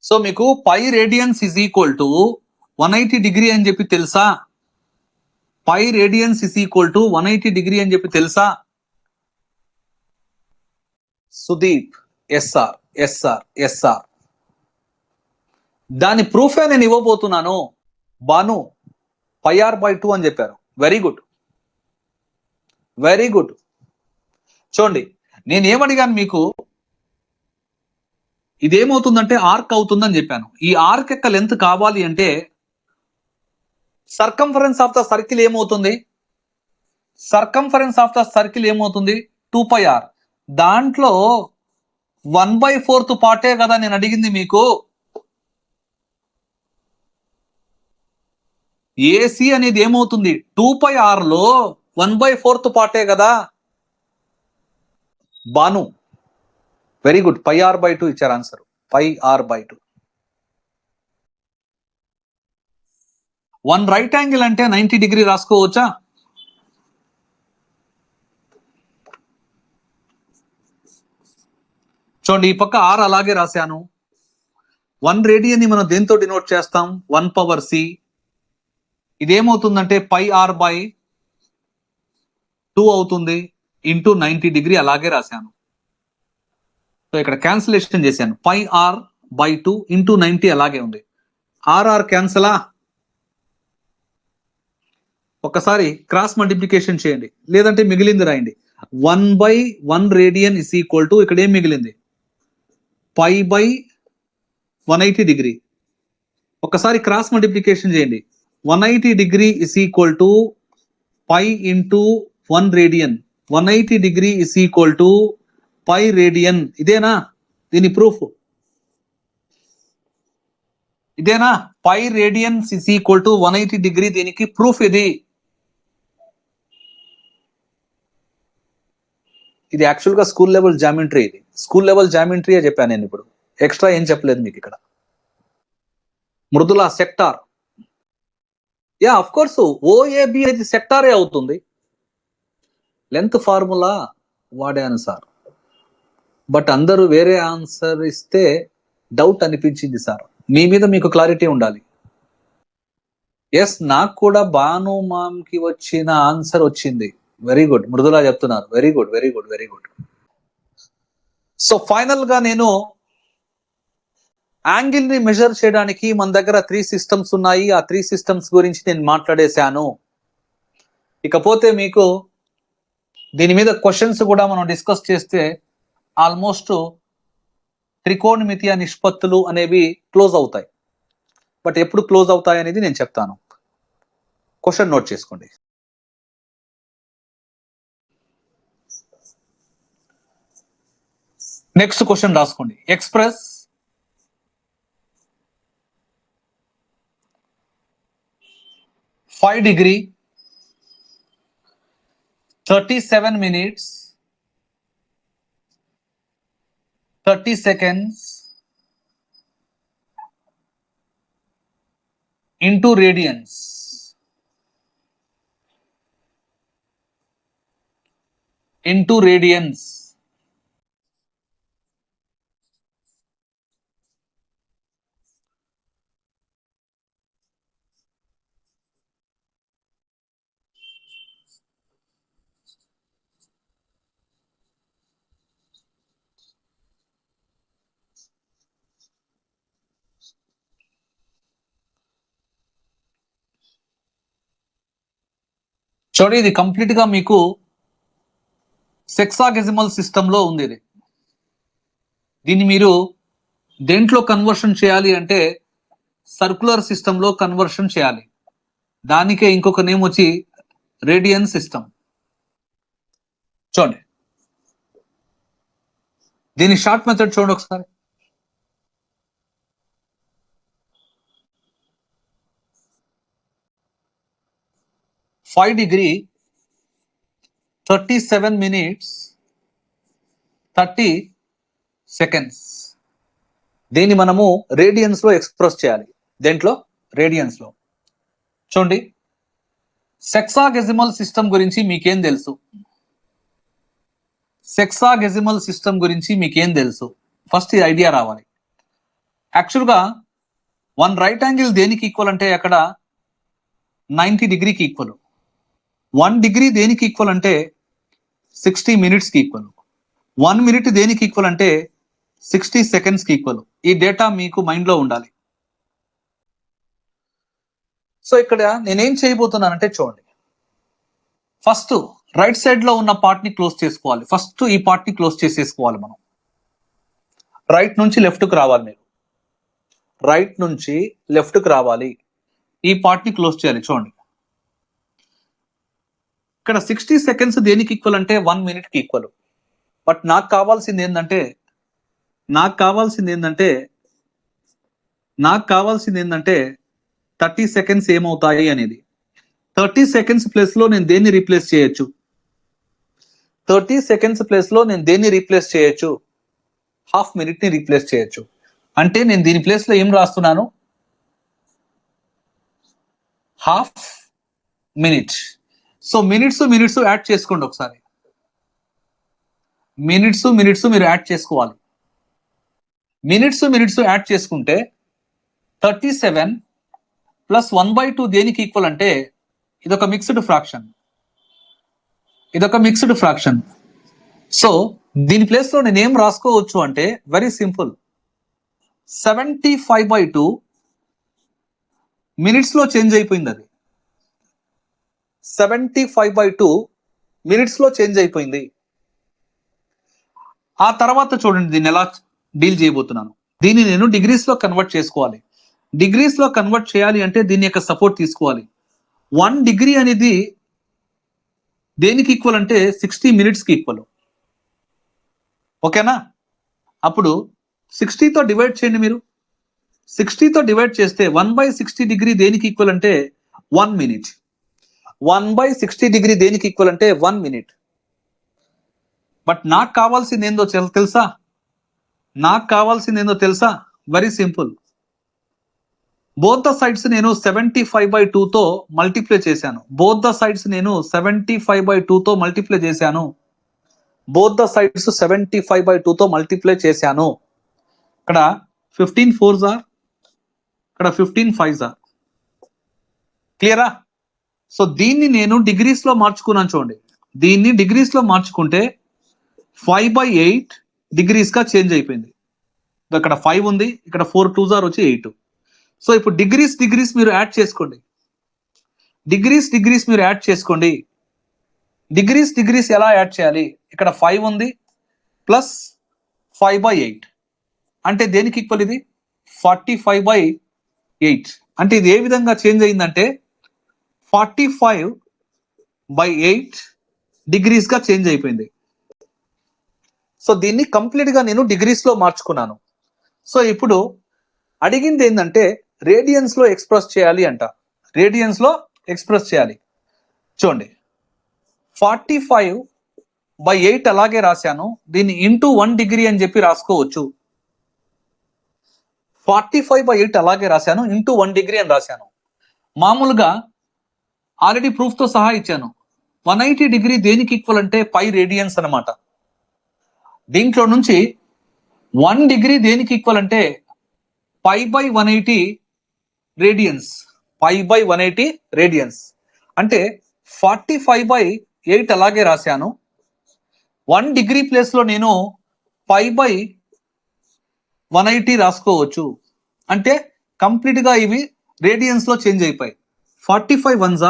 సో మీకు pi radians is equal to 180 degree అని చెప్పి తెలుసా? Pi radians is equal to 180 degree అని చెప్పి తెలుసా? Sudeep SR SR SR. దాని ప్రూఫే నేను ఇవ్వబోతున్నాను. బాను πr/2 అని చెప్పారు. Very good, very good. చూడండి, నేనేమడిగాను మీకు, ఇదేమవుతుందంటే ఆర్క్ అవుతుందని చెప్పాను. ఈ ఆర్క్ యొక్క లెంత్ కావాలి అంటే సర్కంఫరెన్స్ ఆఫ్ ద సర్కిల్ ఏమవుతుంది? సర్కంఫరెన్స్ ఆఫ్ ద సర్కిల్ ఏమవుతుంది? 2πr. దాంట్లో 1/4 పార్టే కదా నేను అడిగింది మీకు. ఏసీ అనేది ఏమవుతుంది? 2πr లో 1/4 పార్టే కదా. బాను వెరీ గుడ్, πr/2 ఇచ్చారు ఆన్సర్. πr/2. 1 రైట్ యాంగిల్ అంటే 90 డిగ్రీ రాసుకోవచ్చా? చూడండి, ఈ పక్క ఆర్ అలాగే రాశాను. 1 రేడియన్ ని మనం దేంతో డినోట్ చేస్తాం? 1/c. ఇదేమవుతుందంటే πr/2 అవుతుంది, ఇంటూ 90 డిగ్రీ అలాగే రాశాను. సో ఇక్కడ క్యాన్సిలేషన్ చేశాను. πr/2 ఇంటూ 90 అలాగే ఉంది. ఆర్ఆర్ క్యాన్సలా? ఒకసారి క్రాస్ మల్టిప్లికేషన్ చేయండి, లేదంటే మిగిలింది రాయండి. 1/1 రేడియన్ ఇస్ ఈక్వల్ టు, ఇక్కడ ఏం మిగిలింది? π/180 డిగ్రీ. ఒకసారి క్రాస్ మల్టిప్లికేషన్ చేయండి. 180 degree is equal to π into 1 radian. 180 degree is equal to π radian. ఇదేనా దీని ప్రూఫ్? ఇదేనా? π radians is equal to 180 degree, దీనికి ప్రూఫ్ ఇది. ఇది యాక్చువల్గా స్కూల్ లెవెల్ జామెట్రీ. ఇది స్కూల్ లెవెల్ జామెట్రీ చెప్పాను నేను. ఇప్పుడు ఎక్స్ట్రా ఏం చెప్పలేదు మీకు ఇక్కడ. Mrudula sector, yeah of course OAB అనేది సెక్టారే అవుతుంది. లెంత్ ఫార్ములా వాడాను సార్, బట్ అందరూ వేరే ఆన్సర్ ఇస్తే డౌట్ అనిపించింది సార్. మీ మీద మీకు క్లారిటీ ఉండాలి. ఎస్, నాకు కూడా బాను మామ్కి వచ్చిన ఆన్సర్ వచ్చింది. వెరీ గుడ్, మృదులా చెప్తున్నారు. Very good, very good, very good. So final గా నేను యాంగిల్ ని మెజర్ చేయడానికి మన దగ్గర 3 సిస్టమ్స్ ఉన్నాయి. ఆ 3 సిస్టమ్స్ గురించి నేను మాట్లాడేశాను. ఇకపోతే మీకు దీని మీద క్వశ్చన్స్ కూడా మనం డిస్కస్ చేస్తే ఆల్మోస్ట్ త్రికోణమితియ నిష్పత్తులు అనేవి క్లోజ్ అవుతాయి. బట్ ఎప్పుడు క్లోజ్ అవుతాయి అనేది నేను చెప్తాను. క్వశ్చన్ నోట్ చేసుకోండి. నెక్స్ట్ క్వశ్చన్ రాసుకోండి. Express five degree 37 minutes 30 seconds into radians. Into radians. చూడండి, ఇది కంప్లీట్ గా మీకు సెక్సాగెసిమల్ సిస్టమ్ లో ఉంది. ఇది దీన్ని మీరు దేంట్లో కన్వర్షన్ చేయాలి అంటే సర్క్యులర్ సిస్టంలో కన్వర్షన్ చేయాలి. దానికే ఇంకొక నేమ్ వచ్చి రేడియన్ సిస్టమ్. చూడండి దీని షార్ట్ మెథడ్ చూడండి ఒకసారి. Five degree 37 minutes 30 seconds. దీన్ని మనము రేడియన్స్ లో ఎక్స్ప్రెస్ చేయాలి. దేంట్లో? రేడియన్స్ లో. చూడండి సెక్సాగెసిమల్ సిస్టమ్ గురించి మీకేం తెలుసు? సెక్సాగెసిమల్ సిస్టమ్ గురించి మీకేం తెలుసు? ఫస్ట్ ఈ ఐడియా రావాలి. యాక్చువల్గా 1 రైట్ యాంగిల్ దేనికి ఈక్వల్ అంటే అక్కడ 90 డిగ్రీకి ఈక్వల్. 1 డిగ్రీ దేనికి ఈక్వల్ అంటే 60 minutesకి ఈక్వల్. 1 minute దేనికి ఈక్వల్ అంటే 60 secondsకి ఈక్వల్. ఈ డేటా మీకు మైండ్లో ఉండాలి. సో ఇక్కడ నేనేం చేయబోతున్నానంటే చూడండి, ఫస్ట్ రైట్ సైడ్ లో ఉన్న పార్ట్ ని క్లోజ్ చేసుకోవాలి. ఫస్ట్ ఈ పార్ట్ ని క్లోజ్ చేసేసుకోవాలి మనం. రైట్ నుంచి లెఫ్ట్కి రావాలి. మీరు రైట్ నుంచి లెఫ్ట్కి రావాలి. ఈ పార్ట్ ని క్లోజ్ చేయాలి. చూడండి ఇక్కడ 60 seconds దేనికి ఈక్వల్ అంటే 1 minuteకి ఈక్వల్. బట్ నాకు కావాల్సింది ఏంటంటే 30 seconds ఏమవుతాయి అనేది. 30 seconds ప్లేస్ లో నేను దేన్ని రీప్లేస్ చేయొచ్చు? 30 seconds ప్లేస్ లో నేను దేన్ని రీప్లేస్ చేయొచ్చు? హాఫ్ మినిట్ ని రీప్లేస్ చేయొచ్చు. అంటే నేను దీని ప్లేస్ లో ఏం రాస్తున్నాను? Half minute. So minutes add చేసుకోండి ఒకసారి. మినిట్స్ మీరు యాడ్ చేసుకోవాలి. మినిట్స్ యాడ్ చేసుకుంటే 37 + 1/2 దేనికి ఈక్వల్ అంటే ఇదొక మిక్స్డ్ ఫ్రాక్షన్. సో దీని ప్లేస్ లో నేను ఏం రాసుకోవచ్చు అంటే వెరీ సింపుల్, 75/2 మినిట్స్ లో చేంజ్ అయిపోయింది. అది 75/2 మినిట్స్ లో చేంజ్ అయిపోయింది. ఆ తర్వాత చూడండి దీన్ని ఎలా డీల్ చేయబోతున్నాను. దీన్ని నేను డిగ్రీస్ లో కన్వర్ట్ చేసుకోవాలి. డిగ్రీస్ లో కన్వర్ట్ చేయాలి అంటే దీని యొక్క సపోర్ట్ తీసుకోవాలి. 1 డిగ్రీ అనేది దేనికి ఈక్వల్ అంటే 60 minutesకి ఈక్వల్. ఓకేనా? అప్పుడు 60తో డివైడ్ చేయండి. మీరు 60తో డివైడ్ చేస్తే 1/60 డిగ్రీ దేనికి ఈక్వల్ అంటే 1 minute. 1/60 డిగ్రీ దేనికి ఈక్వల్ అంటే 1 minute. బట్ నాకు కావాల్సింది ఏందో తెలుసా? Very simple. Both the sides నేను 75/2తో మల్టిప్లై చేశాను. బోత్ ద సైడ్స్ 75/2తో మల్టిప్లై చేశాను. ఇక్కడ 15 4s ఇక్కడ 15 5s. క్లియరా? సో దీన్ని నేను డిగ్రీస్ లో మార్చుకున్నాను. చూడండి దీన్ని డిగ్రీస్ లో మార్చుకుంటే 5/8 డిగ్రీస్ గా చేంజ్ అయిపోయింది. ఇక్కడ 5 ఉంది, ఇక్కడ 4 2s వచ్చి 8. సో ఇప్పుడు డిగ్రీస్ మీరు యాడ్ చేసుకోండి. డిగ్రీస్ ఎలా యాడ్ చేయాలి? ఇక్కడ 5 ఉంది ప్లస్ 5/8 అంటే దేనికి ఈక్వల్? ఇది 45/8. అంటే ఇది ఏ విధంగా చేంజ్ అయిందంటే 45/8 డిగ్రీస్ గా చేంజ్ అయిపోయింది. సో దీన్ని కంప్లీట్ గా నేను డిగ్రీస్ లో మార్చుకున్నాను. సో ఇప్పుడు అడిగింది ఏంటంటే రేడియన్స్ లో ఎక్స్ప్రెస్ చేయాలి అంట. చూడండి 45/8 అలాగే రాశాను. దీన్ని ఇంటూ 1 డిగ్రీ అని చెప్పి రాసుకోవచ్చు. 45/8 అలాగే రాశాను, ఇంటూ 1 డిగ్రీ అని రాశాను. మామూలుగా ఆల్రెడీ ప్రూఫ్ తో సహా ఇచ్చాను. 180 డిగ్రీ దేనికి ఈక్వల్ అంటే పై రేడియన్స్ అనమాట. దీంట్లో నుంచి 1 డిగ్రీ దేనికి ఈక్వల్ అంటే π/180 రేడియన్స్. అంటే 45/8 అలాగే రాశాను. 1 డిగ్రీ ప్లేస్ లో నేను π/180 రాసుకోవచ్చు. అంటే కంప్లీట్ గా ఇవి రేడియన్స్ లో చేంజ్ అయిపోయి 45 1s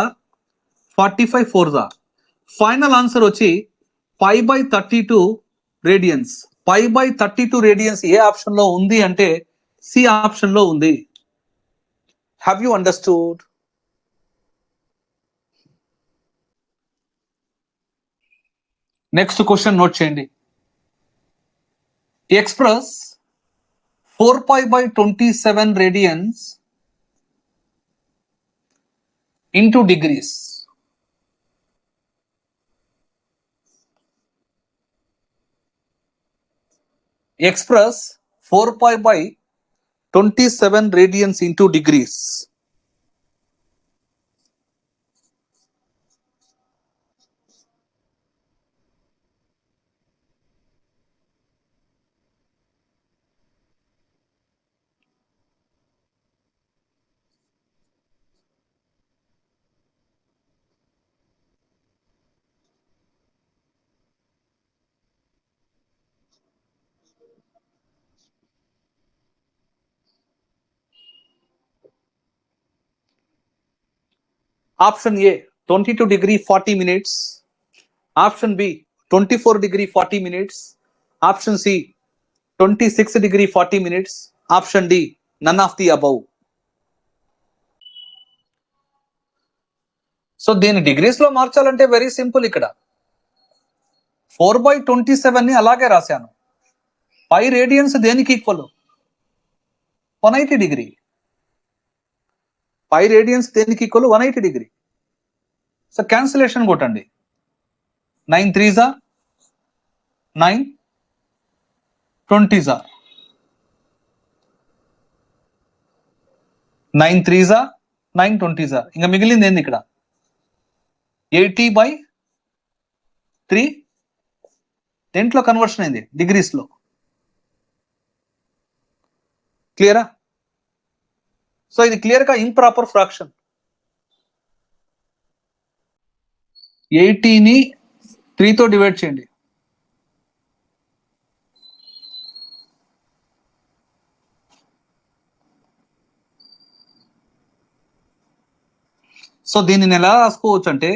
45 4s. ఫైనల్ ఆన్సర్ వచ్చి π/32 రేడియన్స్. π/32 రేడియన్స్ ఏ ఆప్షన్ లో ఉంది అంటే సి ఆప్షన్ లో ఉంది. Have you understood? Next question note చేయండి. Express 4π/27 radians into degrees. Express 4π/27 radians into degrees. Option A 22 degree 40 minutes. Option B 24 degree 40 minutes. Option C 26 degree 40 minutes. Option D none of the above. So దీని degrees లో మార్చాలంటే very simple. ఇక్కడ 4/27 ని అలాగే రాశాను. పై radians దేనికి equal? 180 degree. పై radians దేనికి equal? 180 degree. So cancellation కొట్టండి. 9 3s are 9, 20s are 9 3s are 9 20s are. ఇంకా మిగిలింది ఏంది ఇక్కడ? 80/3 దేంట్లో కన్వర్షన్ అయింది? డిగ్రీస్ లో. క్లియరా? సో ఇది క్లియర్ గా ఇంప్రాపర్ ఫ్రాక్షన్. 80ని 3తో డివైడ్ చేయండి. సో దీనిని ఎలా రాసుకోవచ్చు అంటే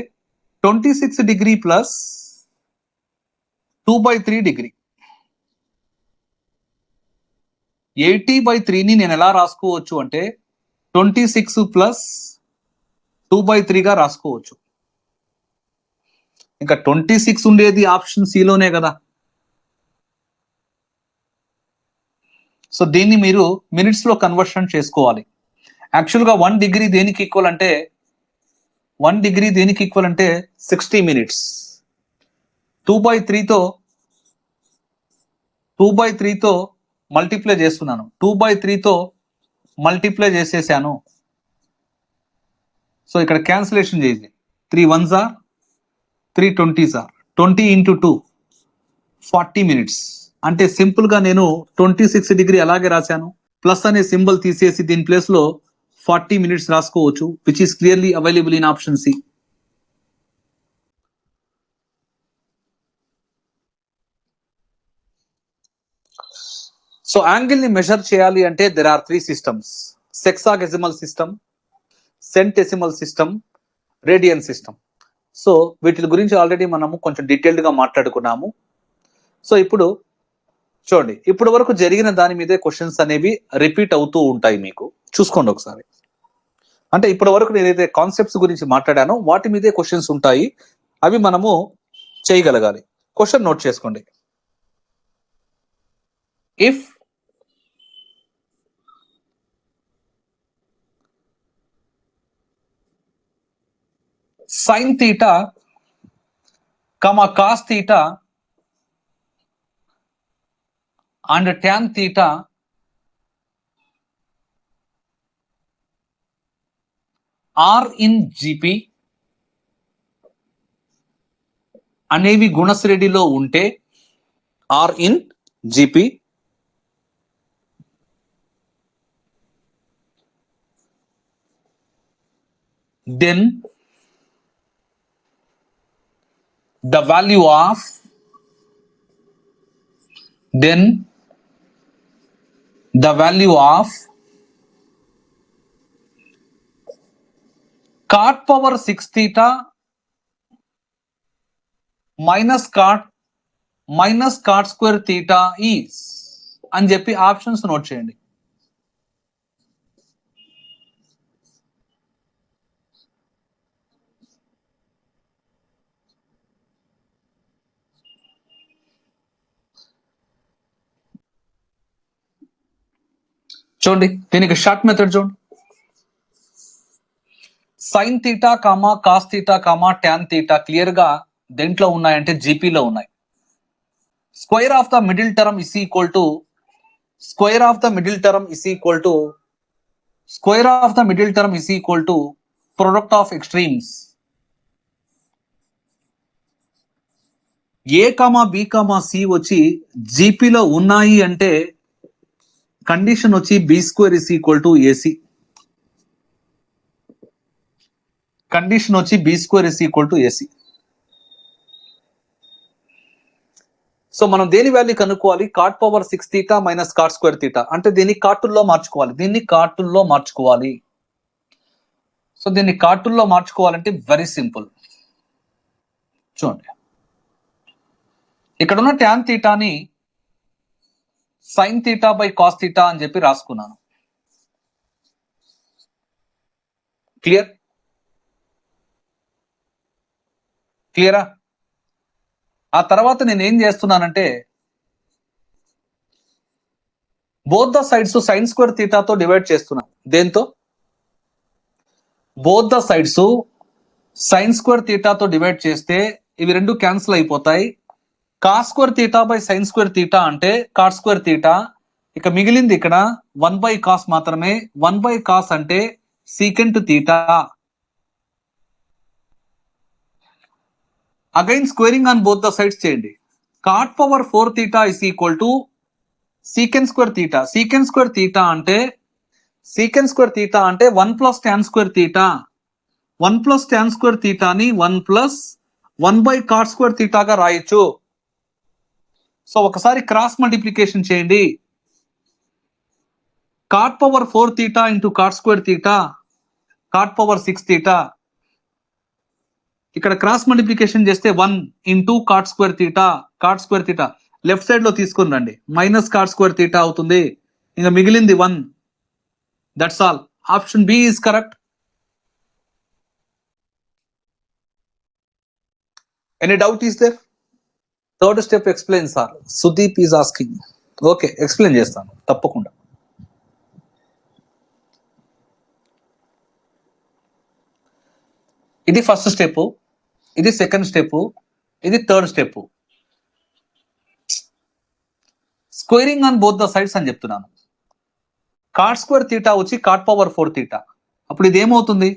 26 డిగ్రీ ప్లస్ 2/3 డిగ్రీ. 80/3ని నేను ఎలా రాసుకోవచ్చు అంటే 26 ప్లస్ 2/3గా రాసుకోవచ్చు. ఇంకా 26 ఉండేది ఆప్షన్ సిలోనే కదా. సో దీన్ని మీరు మినిట్స్ లో కన్వర్షన్ చేసుకోవాలి. యాక్చువల్గా 1 డిగ్రీ దేనికి ఈక్వల్ అంటే 1 డిగ్రీ దేనికి ఈక్వల్ అంటే 60 మినిట్స్. 2/3తో మల్టిప్లై చేస్తున్నాను. 2/3తో మల్టిప్లై చేసేసాను. సో ఇక్కడ క్యాన్సిలేషన్ చేసి 3 1s are 3 20s are 20 into 2 40 minutes. అంటే సింపుల్ గా నేను 26 డిగ్రీ అలాగే రాశాను. ప్లస్ అనే సింబల్ తీసేసి దీని ప్లేస్ లో 40 మినిట్స్ రాసుకోవచ్చు, which is clearly available in option C. So angle ని మెజర్ చేయాలి అంటే there are 3 systems: sexagesimal system, centesimal system, radian system. So వీటి గురించి ఆల్రెడీ మనము కొంచెం డీటెయిల్డ్ గా మాట్లాడుకున్నాము. సో ఇప్పుడు చూడండి, ఇప్పటి వరకు జరిగిన దాని మీదే క్వశ్చన్స్ అనేవి రిపీట్ అవుతూ ఉంటాయి. మీకు చూసుకోండి ఒకసారి. అంటే ఇప్పటి వరకు నేనైతే కాన్సెప్ట్స్ గురించి మాట్లాడానో వాటి మీదే క్వశ్చన్స్ ఉంటాయి. అవి మనము చేయగలగాలి. క్వశ్చన్ నోట్ చేసుకోండి. If sin theta, cos theta and tan theta are in GP అనేవి గుణశ్రేణిలో ఉంటే, R in GP, then the value of cot power 6 theta minus cot minus cot square theta is అని చెప్పి ఆప్షన్స్ నోట్ చేయండి. చూడండి, దీనికి short method చూడండి. Sine theta comma cos theta comma tan theta clear గా దేంట్లో ఉన్నాయంటే జీపీలో ఉన్నాయి. Square of the middle term is equal to square of the middle term is equal to square of the middle term is equal to product of extremes. A comma B comma C వచ్చి జీపీలో ఉన్నాయి అంటే condition వచ్చి B square is equal to AC. Condition వచ్చి B square is equal to AC. So మనం దేని value కనుక్కోవాలి? Cot power 6 theta minus cot square theta అంటే దీన్ని కార్టుల్లో మార్చుకోవాలి. దీన్ని కార్టుల్లో మార్చుకోవాలి. సో దీన్ని కార్టుల్లో మార్చుకోవాలంటే వెరీ సింపుల్. చూడండి, ఇక్కడ ఉన్న ట్యాన్ థీటాని sine theta by cos theta అని చెప్పి రాసుకున్నాను. క్లియరా? ఆ తర్వాత నేను ఏం చేస్తున్నానంటే both the sides sine square థీటాతో డివైడ్ చేస్తున్నాను. దేంతో? Both the sides sine square థీటాతో డివైడ్ చేస్తే ఇవి రెండు క్యాన్సిల్ అయిపోతాయి. Cos square theta by sine square theta అంటే కాట్ స్క్వేర్ థీటా. ఇక మిగిలింది ఇక్కడ 1 బై కాస్ మాత్రమే. 1 బై కాస్ అంటే secant theta. Again squaring on both the sides చేయండి. Cot power 4 theta is equal to secant square theta. Secant square theta అంటే 1 plus tan square theta. 1 plus tan square థీటాని 1 plus 1 by cot square థీటాగా రాయొచ్చు. So ఒకసారి cross multiplication చేయండి. Cot power 4 theta into cot square theta, cot power 6 theta. ఇక్కడ cross multiplication చేస్తే 1 into cot square theta. Cot square theta left side లో తీసుకుని రండి. మైనస్ కాట్ స్క్వేర్ థీటా అవుతుంది. ఇంకా మిగిలింది 1. That's all. Option B is correct. Any doubt is there? Third step explain sir. Sudeep is asking. Okay, explain చేస్తాను తప్పకుండా. ఇది first step, ఇది సెకండ్ స్టెప్, ఇది third step. Squaring on both the sides అని చెప్తున్నాను. కాట్ స్క్వేర్ థీటా వచ్చి cot power 4 theta. అప్పుడు ఇది ఏమవుతుంది?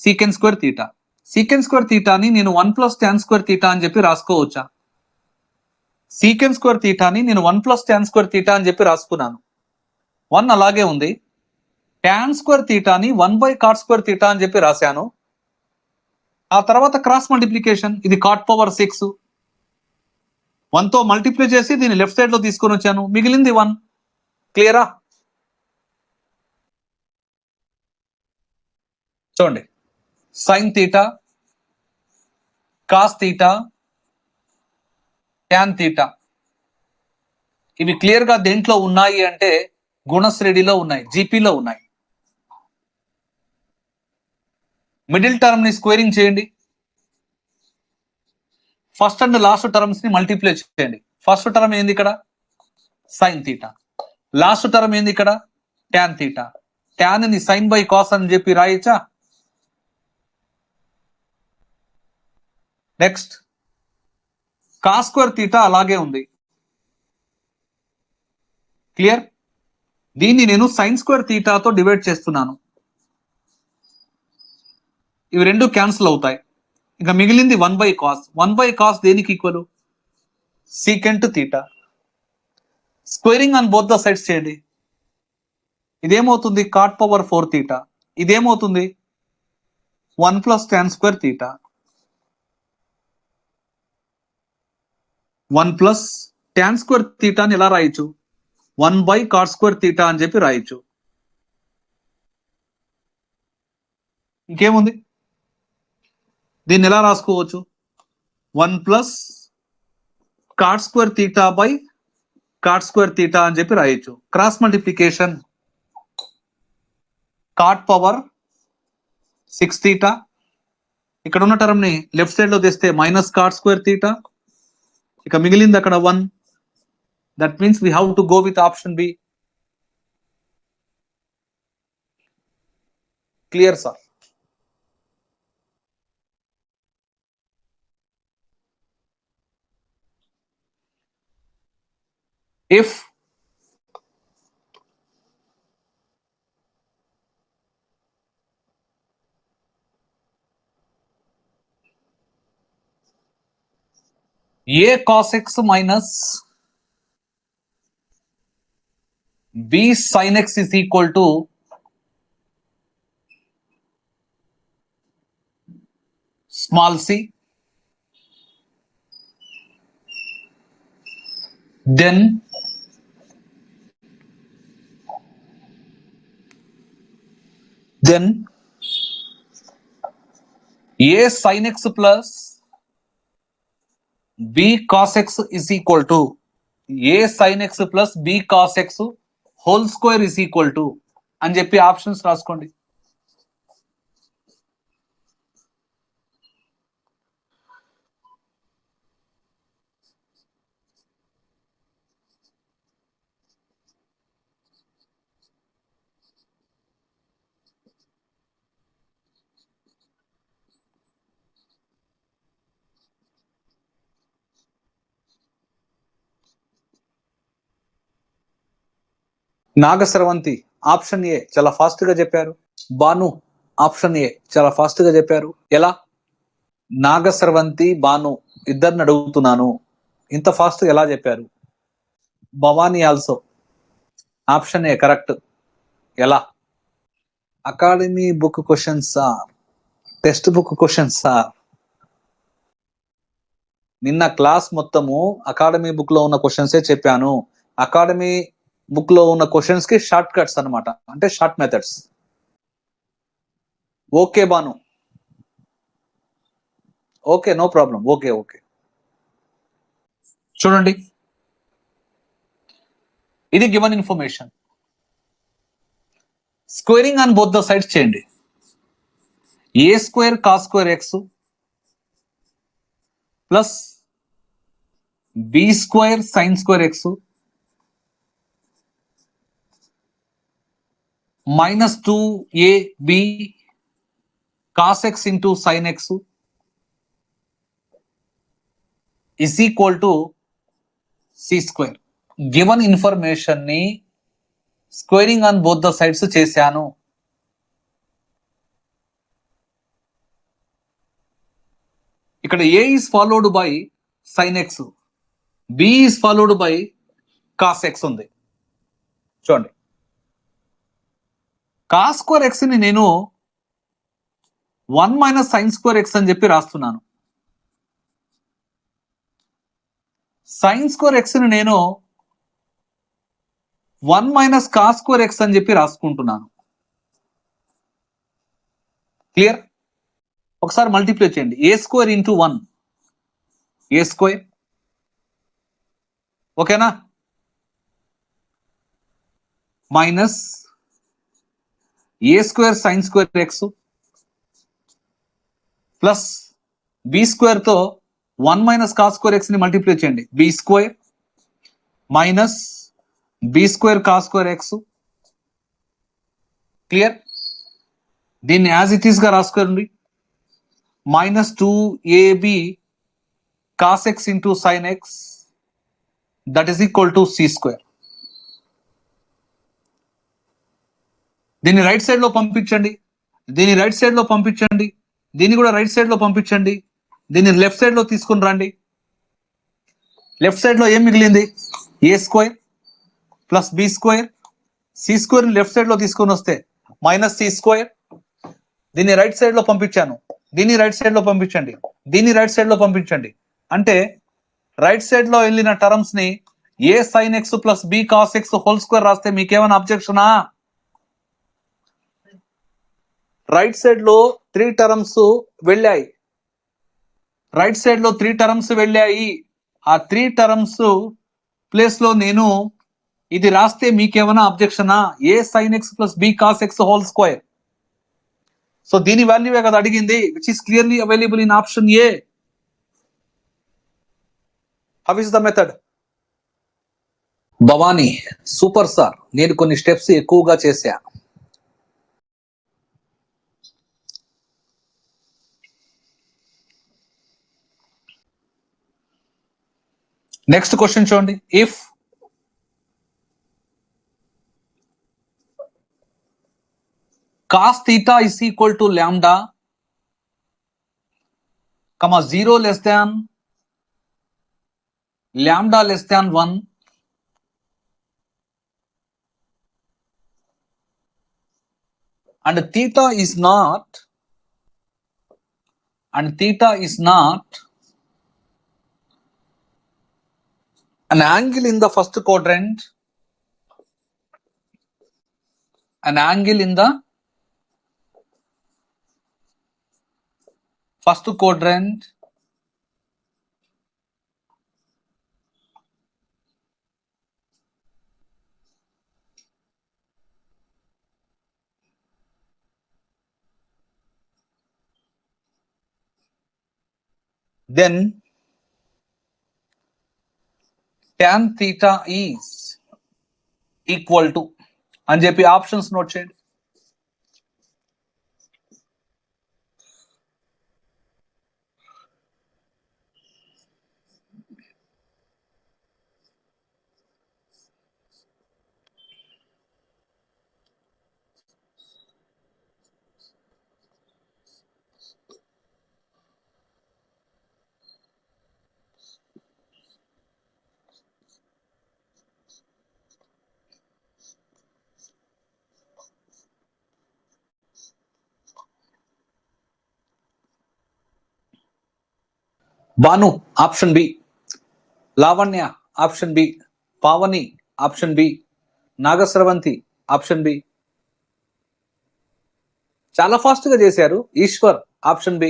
Secant square theta. Secant square థీటాని నేను 1 ప్లస్ ట్యాన్ స్క్వేర్ థీటా అని చెప్పి రాసుకోవచ్చా? సీకెంట్ స్క్వేర్ థీటాని నేను 1 ప్లస్ ట్యాన్ స్క్వేర్ థీటా అని చెప్పి రాసుకున్నాను. 1 అలాగే ఉంది. ట్యాన్ స్క్వేర్ థీటాని 1 బై కాట్ స్క్వేర్ థీటా అని చెప్పి రాశాను. ఆ తర్వాత క్రాస్ మల్టిప్లికేషన్. ఇది కాట్ పవర్ 6 1 తో మల్టిప్లై చేసి దీన్ని లెఫ్ట్ సైడ్ లో తీసుకొని వచ్చాను. మిగిలింది 1. క్లియరా? చూడండి, sine theta, cos theta, tan theta ఇవి క్లియర్ గా దేంట్లో ఉన్నాయి అంటే గుణశ్రేణిలో ఉన్నాయి, జీపీలో ఉన్నాయి. మిడిల్ టర్మ్ ని స్క్వేరింగ్ చేయండి. ఫస్ట్ అండ్ లాస్ట్ టర్మ్స్ ని మల్టిప్లై చేయండి. ఫస్ట్ టర్మ్ ఏంది ఇక్కడ? Sine theta. లాస్ట్ టర్మ్ ఏంది ఇక్కడ? Tan theta. ట్యాన్ ని సైన్ బై కాస్ అని చెప్పి రాయచ్చా? నెక్స్ట్ కాస్ స్క్వేర్ థీటా అలాగే ఉంది. క్లియర్? దీన్ని నేను సైన్ స్క్వేర్ థీటాతో డివైడ్ చేస్తున్నాను. ఇవి రెండు క్యాన్సిల్ అవుతాయి. ఇంకా మిగిలింది 1 బై కాస్. 1 బై కాస్ దేనికి equal? Secant theta. Squaring on both the sides చేయండి. ఇదేమవుతుంది? Cot power 4 theta. ఇదేమవుతుంది? 1 plus tan square theta. 1 plus tan square థీటాని ఎలా రాయొచ్చు? 1 బై కాట్ స్క్వేర్ థీటా అని చెప్పి రాయొచ్చు. ఇంకేముంది? దీన్ని ఎలా రాసుకోవచ్చు? 1 plus cot square theta by cot square theta అని చెప్పి రాయొచ్చు. Cross multiplication cot power 6 theta, ఇక్కడ ఉన్న టర్మ్ ని లెఫ్ట్ సైడ్ లో తెస్తే మైనస్ కాట్ స్క్వేర్ తీటా, ఇక మిగిలింది అక్కడ 1. That means we have to go with option B. Clear sir? if a cos x minus b sin x is equal to small c, then a sin x plus b cos x is equal to a sin x plus b cos x whole square is equal to అని చెప్పి options రాసుకోండి. Nagasravanthi option A చాలా fast గా చెప్పారు. Banu option A చాలా fast గా చెప్పారు. ఎలా? నాగస్రవంతి, బాను ఇద్దరిని అడుగుతున్నాను, ఇంత ఫాస్ట్ గా ఎలా చెప్పారు? Bhavani also option A correct. ఎలా? Academy book questions sir, text book questions sir. నిన్న క్లాస్ మొత్తము అకాడమీ బుక్ లో ఉన్న క్వశ్చన్సే చెప్పాను. అకాడమీ బుక్ లో ఉన్న క్వశ్చన్స్ కి షార్ట్ కట్స్ అనమాట, అంటే short methods. Okay Bhanu, okay, no problem, okay okay. చూడండి, ఇది given information. Squaring on both the sides చేయండి. A square cos square X plus B square sine square X minus 2ab cos x into sin x is equal to c square. Given information ni squaring on both the sides చేశాను. ఇక్కడ a is followed by sin x, b is followed by cos x ఉంది. చూడండి, cos square X ని నేను 1 minus sign square X అని చెప్పి రాస్తున్నాను. Sign square X ని నేను 1 మైనస్ కాస్ స్క్వేర్ ఎక్స్ అని చెప్పి రాసుకుంటున్నాను. క్లియర్? ఒకసారి మల్టిప్లై చేయండి. A square into 1 A square, ఓకేనా, minus A square sine square X plus B square తో 1 మైనస్ కాస్ స్క్వేర్ ఎక్స్ ని మల్టిప్లై చేయండి. B square minus B square cos square X. Clear? దీన్ని as it is గా రాసుకోండి. Minus 2ab cos X into sine X that is equal to C square. దీన్ని right side లో పంపించండి, దీన్ని right side లో పంపించండి, దీన్ని కూడా రైట్ సైడ్ లో పంపించండి, దీన్ని లెఫ్ట్ సైడ్ లో తీసుకుని రండి. లెఫ్ట్ సైడ్ లో ఏం మిగిలింది? A square plus B square, C square ని లెఫ్ట్ సైడ్ లో తీసుకొని వస్తే మైనస్ సి స్క్వేర్. దీన్ని రైట్ సైడ్ లో పంపించాను, దీన్ని రైట్ సైడ్ లో పంపించండి, దీన్ని రైట్ సైడ్ లో పంపించండి. అంటే రైట్ సైడ్ లో వెళ్ళిన టర్మ్స్ ని A sine X plus B cos X whole square రాస్తే మీకేమైనా అబ్జెక్షనా? రైట్ సైడ్ లో 3 టర్మ్స్ వెళ్ళాయి, రైట్ సైడ్ లో 3 టర్మ్స్ వెళ్ళాయి. ఆ 3 టర్మ్స్ ప్లేస్ లో నేను ఇది రాస్తే మీకేమైనా అబ్జెక్షనా? A sin x plus B cos X whole square. So దీని వాల్యూవే కదా అడిగింది, which is clearly available in option A. How is the method? Bhavani super sir, నేను కొన్ని స్టెప్స్ ఎక్కువగా చేశా. నెక్స్ట్ క్వశ్చన్ చూడండి. If cos theta is equal to lambda, 0 less than lambda less than 1, and theta is not an angle in the first quadrant, an angle in the first quadrant, then tan theta is equal to అని చెప్పి options note చేయండి. Bhanu option B, Lavanya option B, Pavani option B, Nagasravanthi option B. చాలా fast గా చేశారు. Eshwar option B,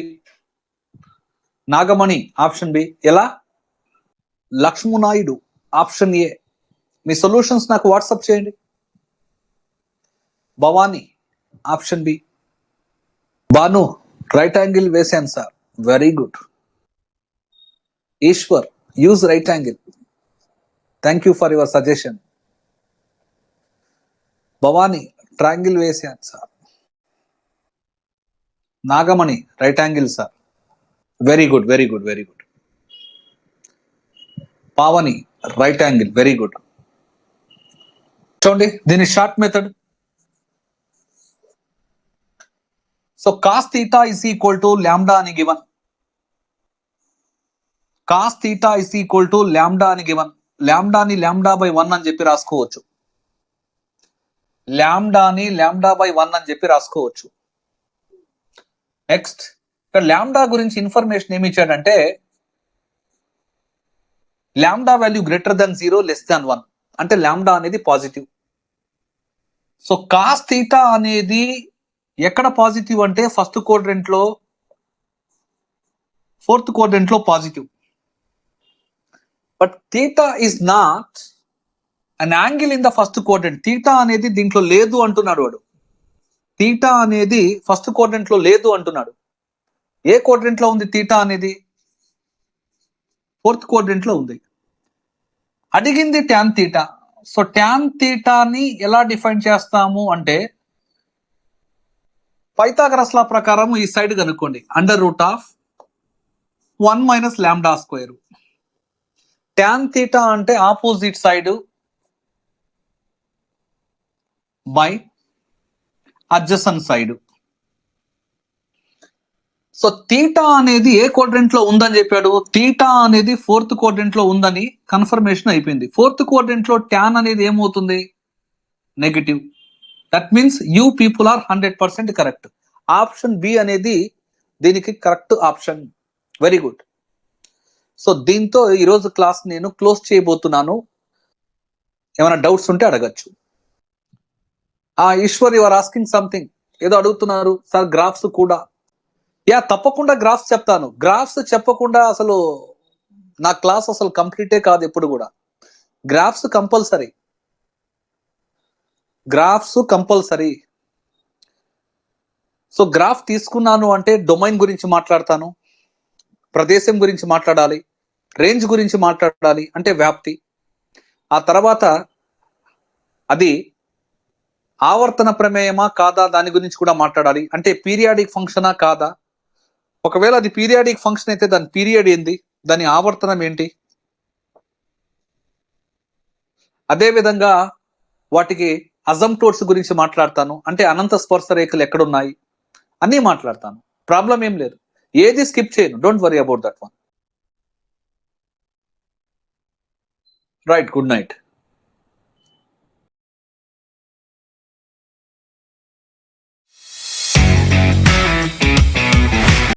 Nagamani option B. ఎలా? Lakshmanaidu option A. మీ solutions నాకు WhatsApp చేయండి. Bhavani option B. Bhanu right angle వేసాను sir, very good. Eshwar use right angle, thank you for your suggestion. Bhavani triangle వేసాను sir. Nagamani right angle sir, very good very good very good. Pavani right angle, very good. చూడండి దీని short method. So cos theta is equal to lambda అని given. Cos theta is equal to lambda అని given. ల్యాండాని lambda by 1 అని చెప్పి రాసుకోవచ్చు. ల్యాండాని lambda by 1 అని చెప్పి రాసుకోవచ్చు. నెక్స్ట్ ఇక్కడ ల్యాండా గురించి ఇన్ఫర్మేషన్ ఏమి ఇచ్చాడంటే ల్యాండా value greater than 0 less than 1, అంటే ల్యాండా అనేది పాజిటివ్. సో కాస్ థీటా అనేది ఎక్కడ పాజిటివ్ అంటే ఫస్ట్ క్వాడ్రంట్ లో, ఫోర్త్ క్వాడ్రంట్ లో positive. But theta is not an angle in the first quadrant. Theta అనేది దీంట్లో లేదు అంటున్నాడు వాడు. థీటా అనేది ఫస్ట్ క్వాడ్రంట్ లో లేదు అంటున్నాడు. ఏ క్వాడ్రంట్ లో ఉంది థీటా అనేది? ఫోర్త్ క్వాడ్రంట్ లో ఉంది. అడిగింది ట్యాన్ థీటా. సో ట్యాన్ థీటాని ఎలా డిఫైన్ చేస్తాము అంటే పైథాగరస్ లా ప్రకారం ఈ సైడ్ కనుక్కోండి, √1 minus lambda square. Tan theta అంటే opposite side by adjacent side. So theta అనేది ఏ క్వాడ్రంట్ లో ఉందని చెప్పాడు? థీటా అనేది ఫోర్త్ క్వాడ్రంట్ లో ఉందని కన్ఫర్మేషన్ అయిపోయింది. ఫోర్త్ క్వాడ్రంట్ లో ట్యాన్ అనేది ఏమవుతుంది? Negative. That means you people are 100% correct. Option B అనేది దీనికి correct option. Very good. So దీంతో ఈరోజు క్లాస్ నేను క్లోజ్ చేయబోతున్నాను. ఏమైనా డౌట్స్ ఉంటే అడగచ్చు. Eshwar you are asking something, ఏదో అడుగుతున్నారు సార్. గ్రాఫ్స్ కూడా, యా తప్పకుండా గ్రాఫ్స్ చెప్తాను. గ్రాఫ్స్ చెప్పకుండా అసలు నా క్లాస్ అసలు కంప్లీటే కాదు ఎప్పుడు కూడా. Graphs compulsory, graphs compulsory. So graph తీసుకున్నాను అంటే డొమైన్ గురించి మాట్లాడతాను, ప్రదేశం గురించి మాట్లాడాలి, రేంజ్ గురించి మాట్లాడాలి అంటే వ్యాప్తి. ఆ తర్వాత అది ఆవర్తన ప్రమేయమా కాదా దాని గురించి కూడా మాట్లాడాలి, అంటే పీరియాడిక్ ఫంక్షనా కాదా. ఒకవేళ అది పీరియాడిక్ ఫంక్షన్ అయితే దాని పీరియడ్ ఏంది, దాని ఆవర్తనం ఏంటి. అదేవిధంగా వాటికి అజంప్టోట్స్ గురించి మాట్లాడతాను, అంటే అనంత స్పర్శ రేఖలు ఎక్కడున్నాయి అన్నీ మాట్లాడతాను. ప్రాబ్లం ఏం లేదు, ఏది స్కిప్ చేయను. Don't worry about that one. Right, good night.